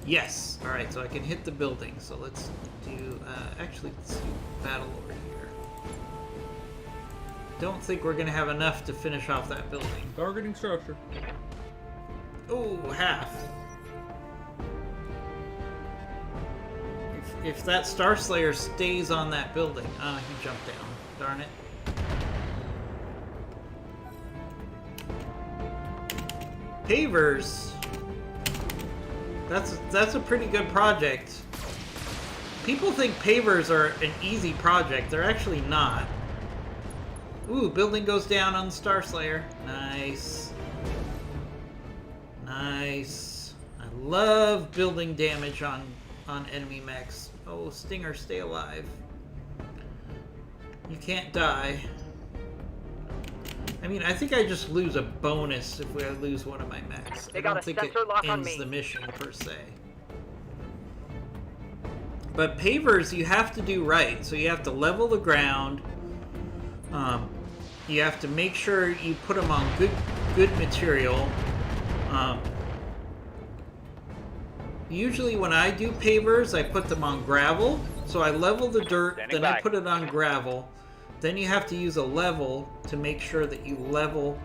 Yes. Alright, so I can hit the building. So let's do, actually, let's do battle over here. Don't think we're going to have enough to finish off that building.
Targeting structure.
Oh, half. if that Star Slayer stays on that building. Ah, he jumped down. Darn it. Pavers. That's a pretty good project. People think pavers are an easy project. They're actually not. Ooh, building goes down on the Star Slayer. Nice. Nice. I love building damage on enemy mechs. Oh, Stinger, stay alive. You can't die. I mean, I think I just lose a bonus if we lose one of my mechs.
They
I
got
don't
a
think it
sensor lock on
ends
me.
the mission per se. But pavers, you have to do right. So you have to level the ground. You have to make sure you put them on good material. Usually when I do pavers, I put them on gravel. So I level the dirt,
Standing
then I
by.
put it on gravel. Then you have to use a level to make sure that you level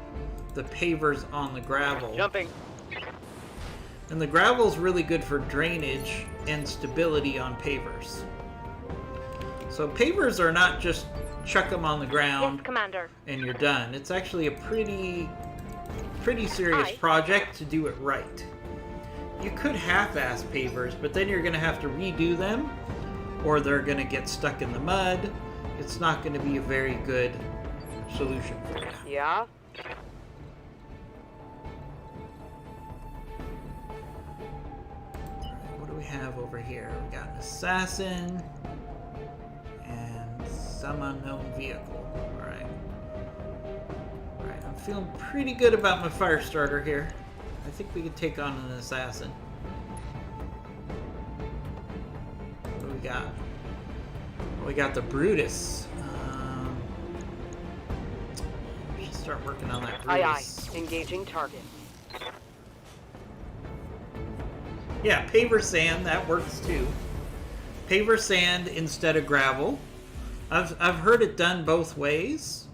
the pavers on the gravel.
Jumping.
And the gravel is really good for drainage and stability on pavers. So pavers are not just chuck them on the ground
Commander.
and you're done. It's actually a pretty serious project to do it right. You could half-ass pavers, but then you're going to have to redo them, or they're going to get stuck in the mud. It's not going to be a very good solution for you.
Yeah?
What do we have over here? We got an assassin and some unknown vehicle. Alright. Alright, I'm feeling pretty good about my fire starter here. I think we could take on an assassin. What do we got? We got the Brutus. We should start working on that Brutus.
Aye. Engaging target.
Yeah, paver sand, that works too. Paver sand instead of gravel. I've heard it done both ways.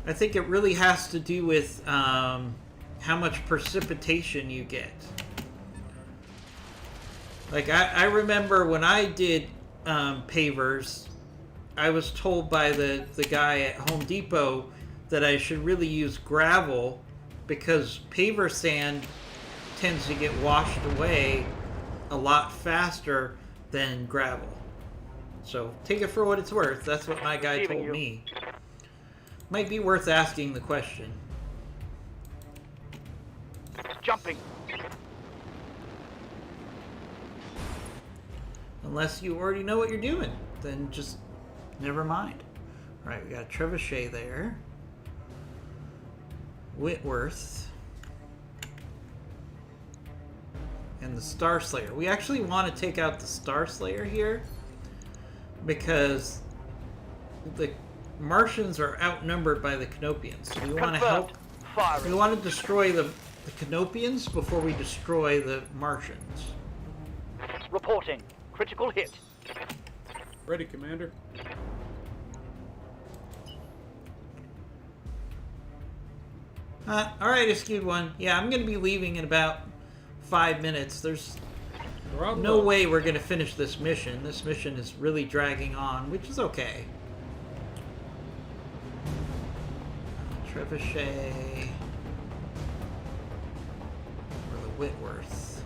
I think it really has to do with how much precipitation you get. Like I remember when I did pavers, I was told by the guy at Home Depot that I should really use gravel because paver sand tends to get washed away a lot faster than gravel. So take it for what it's worth. That's what my guy told me. Might be worth asking the question.
Jumping.
Unless you already know what you're doing, then just never mind. Alright, we got a Trebuchet there. Whitworth. And the Star Slayer. We actually want to take out the Star Slayer here because the Martians are outnumbered by the Canopians. So we want to help. We want to destroy the Canopians before we destroy the Martians.
Reporting. Critical hit.
Ready, Commander.
Alright, Skewed One. Yeah, I'm going to be leaving in about 5 minutes. There's no way we're going to finish this mission. This mission is really dragging on, which is okay. Trebuchet. Or the Whitworth.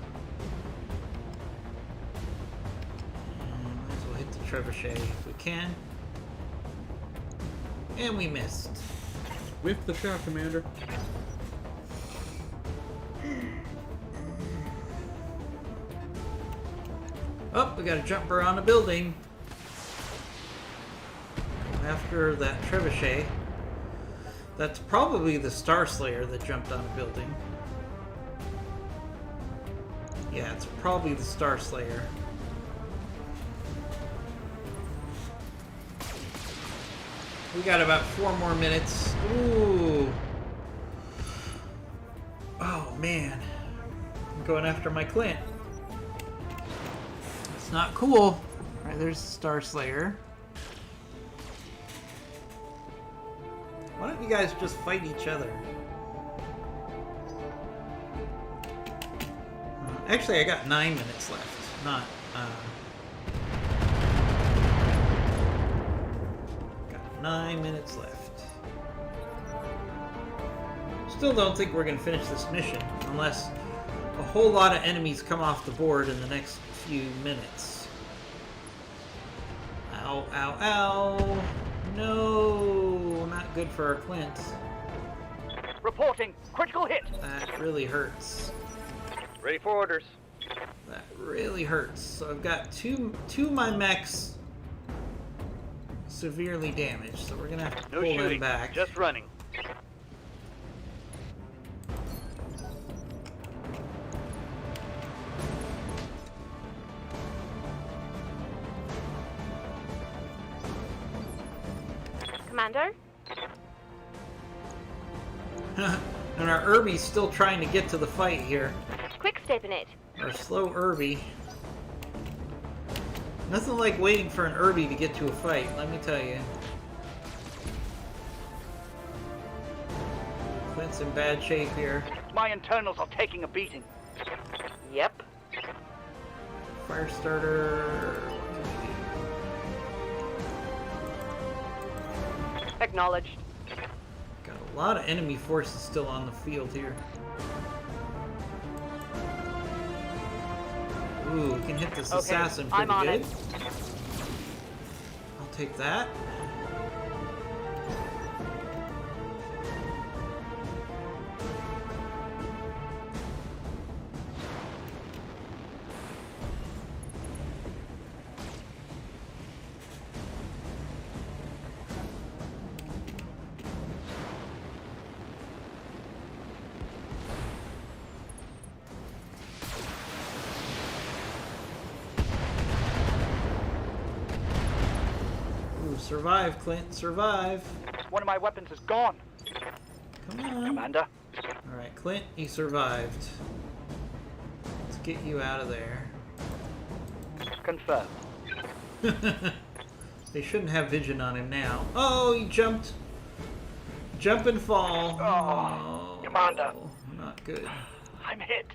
And might as well hit the Trebuchet if we can. And we missed.
Whiff the shot, Commander.
Oh, we got a jumper on a building. After that Trebuchet. That's probably the Star Slayer that jumped on a building. Yeah, it's probably the Star Slayer. We got about 4 more minutes. Ooh. Oh, man. I'm going after my Clint. It's not cool. Alright, there's the Star Slayer. Why don't you guys just fight each other? Actually, I got 9 minutes left. Not 9 minutes left. Still don't think we're going to finish this mission unless a whole lot of enemies come off the board in the next few minutes. Ow, ow, ow. No, not good for our Clint.
Reporting. Critical hit.
That really hurts.
Ready for orders.
That really hurts. So I've got two of my mechs severely damaged, so we're gonna have to
No
pull
shooting.
them back.
Just running.
Commander?
And our Irby's still trying to get to the fight here.
Quick step in it.
Our slow Irby. Nothing like waiting for an Irby to get to a fight, let me tell you. Clint's in bad shape here.
My internals are taking a beating.
Yep.
Fire starter.
Acknowledged.
Got a lot of enemy forces still on the field here. Ooh, we can hit this assassin pretty
I'm on
good.
it.
I'll take that. Survive, Clint, survive.
One of my weapons is gone.
Come on.
Commander.
Alright, Clint, he survived. Let's get you out of there.
Confirm.
They shouldn't have vision on him now. Oh, he jumped. Jump and fall.
Oh, Commander.
Not good.
I'm hit.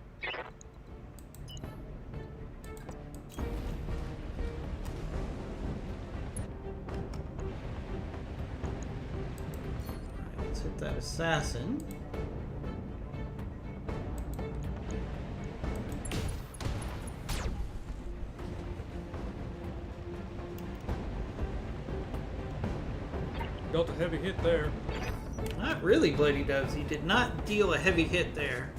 Let's hit that assassin.
Dealt a heavy hit there.
Not really, Bloody Doves. He did not deal a heavy hit there.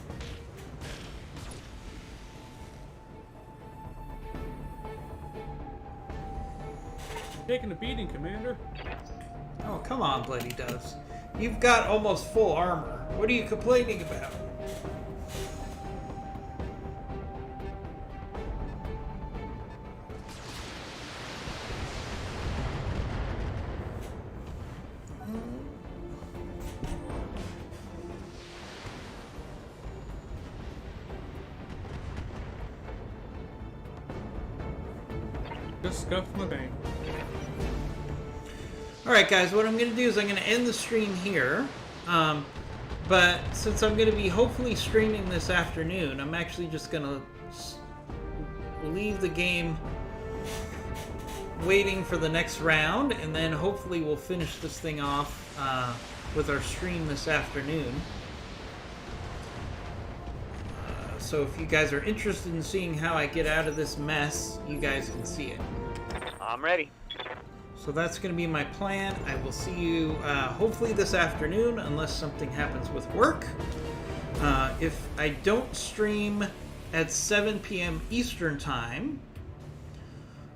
Taking a beating, Commander.
Oh, come on, Bloody Doves. You've got almost full armor. What are you complaining about?
Just scuffed my vein.
Alright guys, what I'm going to do is I'm going to end the stream here. But since I'm going to be hopefully streaming this afternoon, I'm actually just going to leave the game waiting for the next round, and then hopefully we'll finish this thing off with our stream this afternoon. So if you guys are interested in seeing how I get out of this mess, you guys can see it.
I'm ready.
So that's going to be my plan. I will see you hopefully this afternoon, unless something happens with work. If I don't stream at 7 p.m. Eastern Time,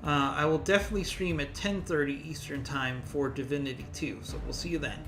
I will definitely stream at 10:30 Eastern Time for Divinity 2. So we'll see you then.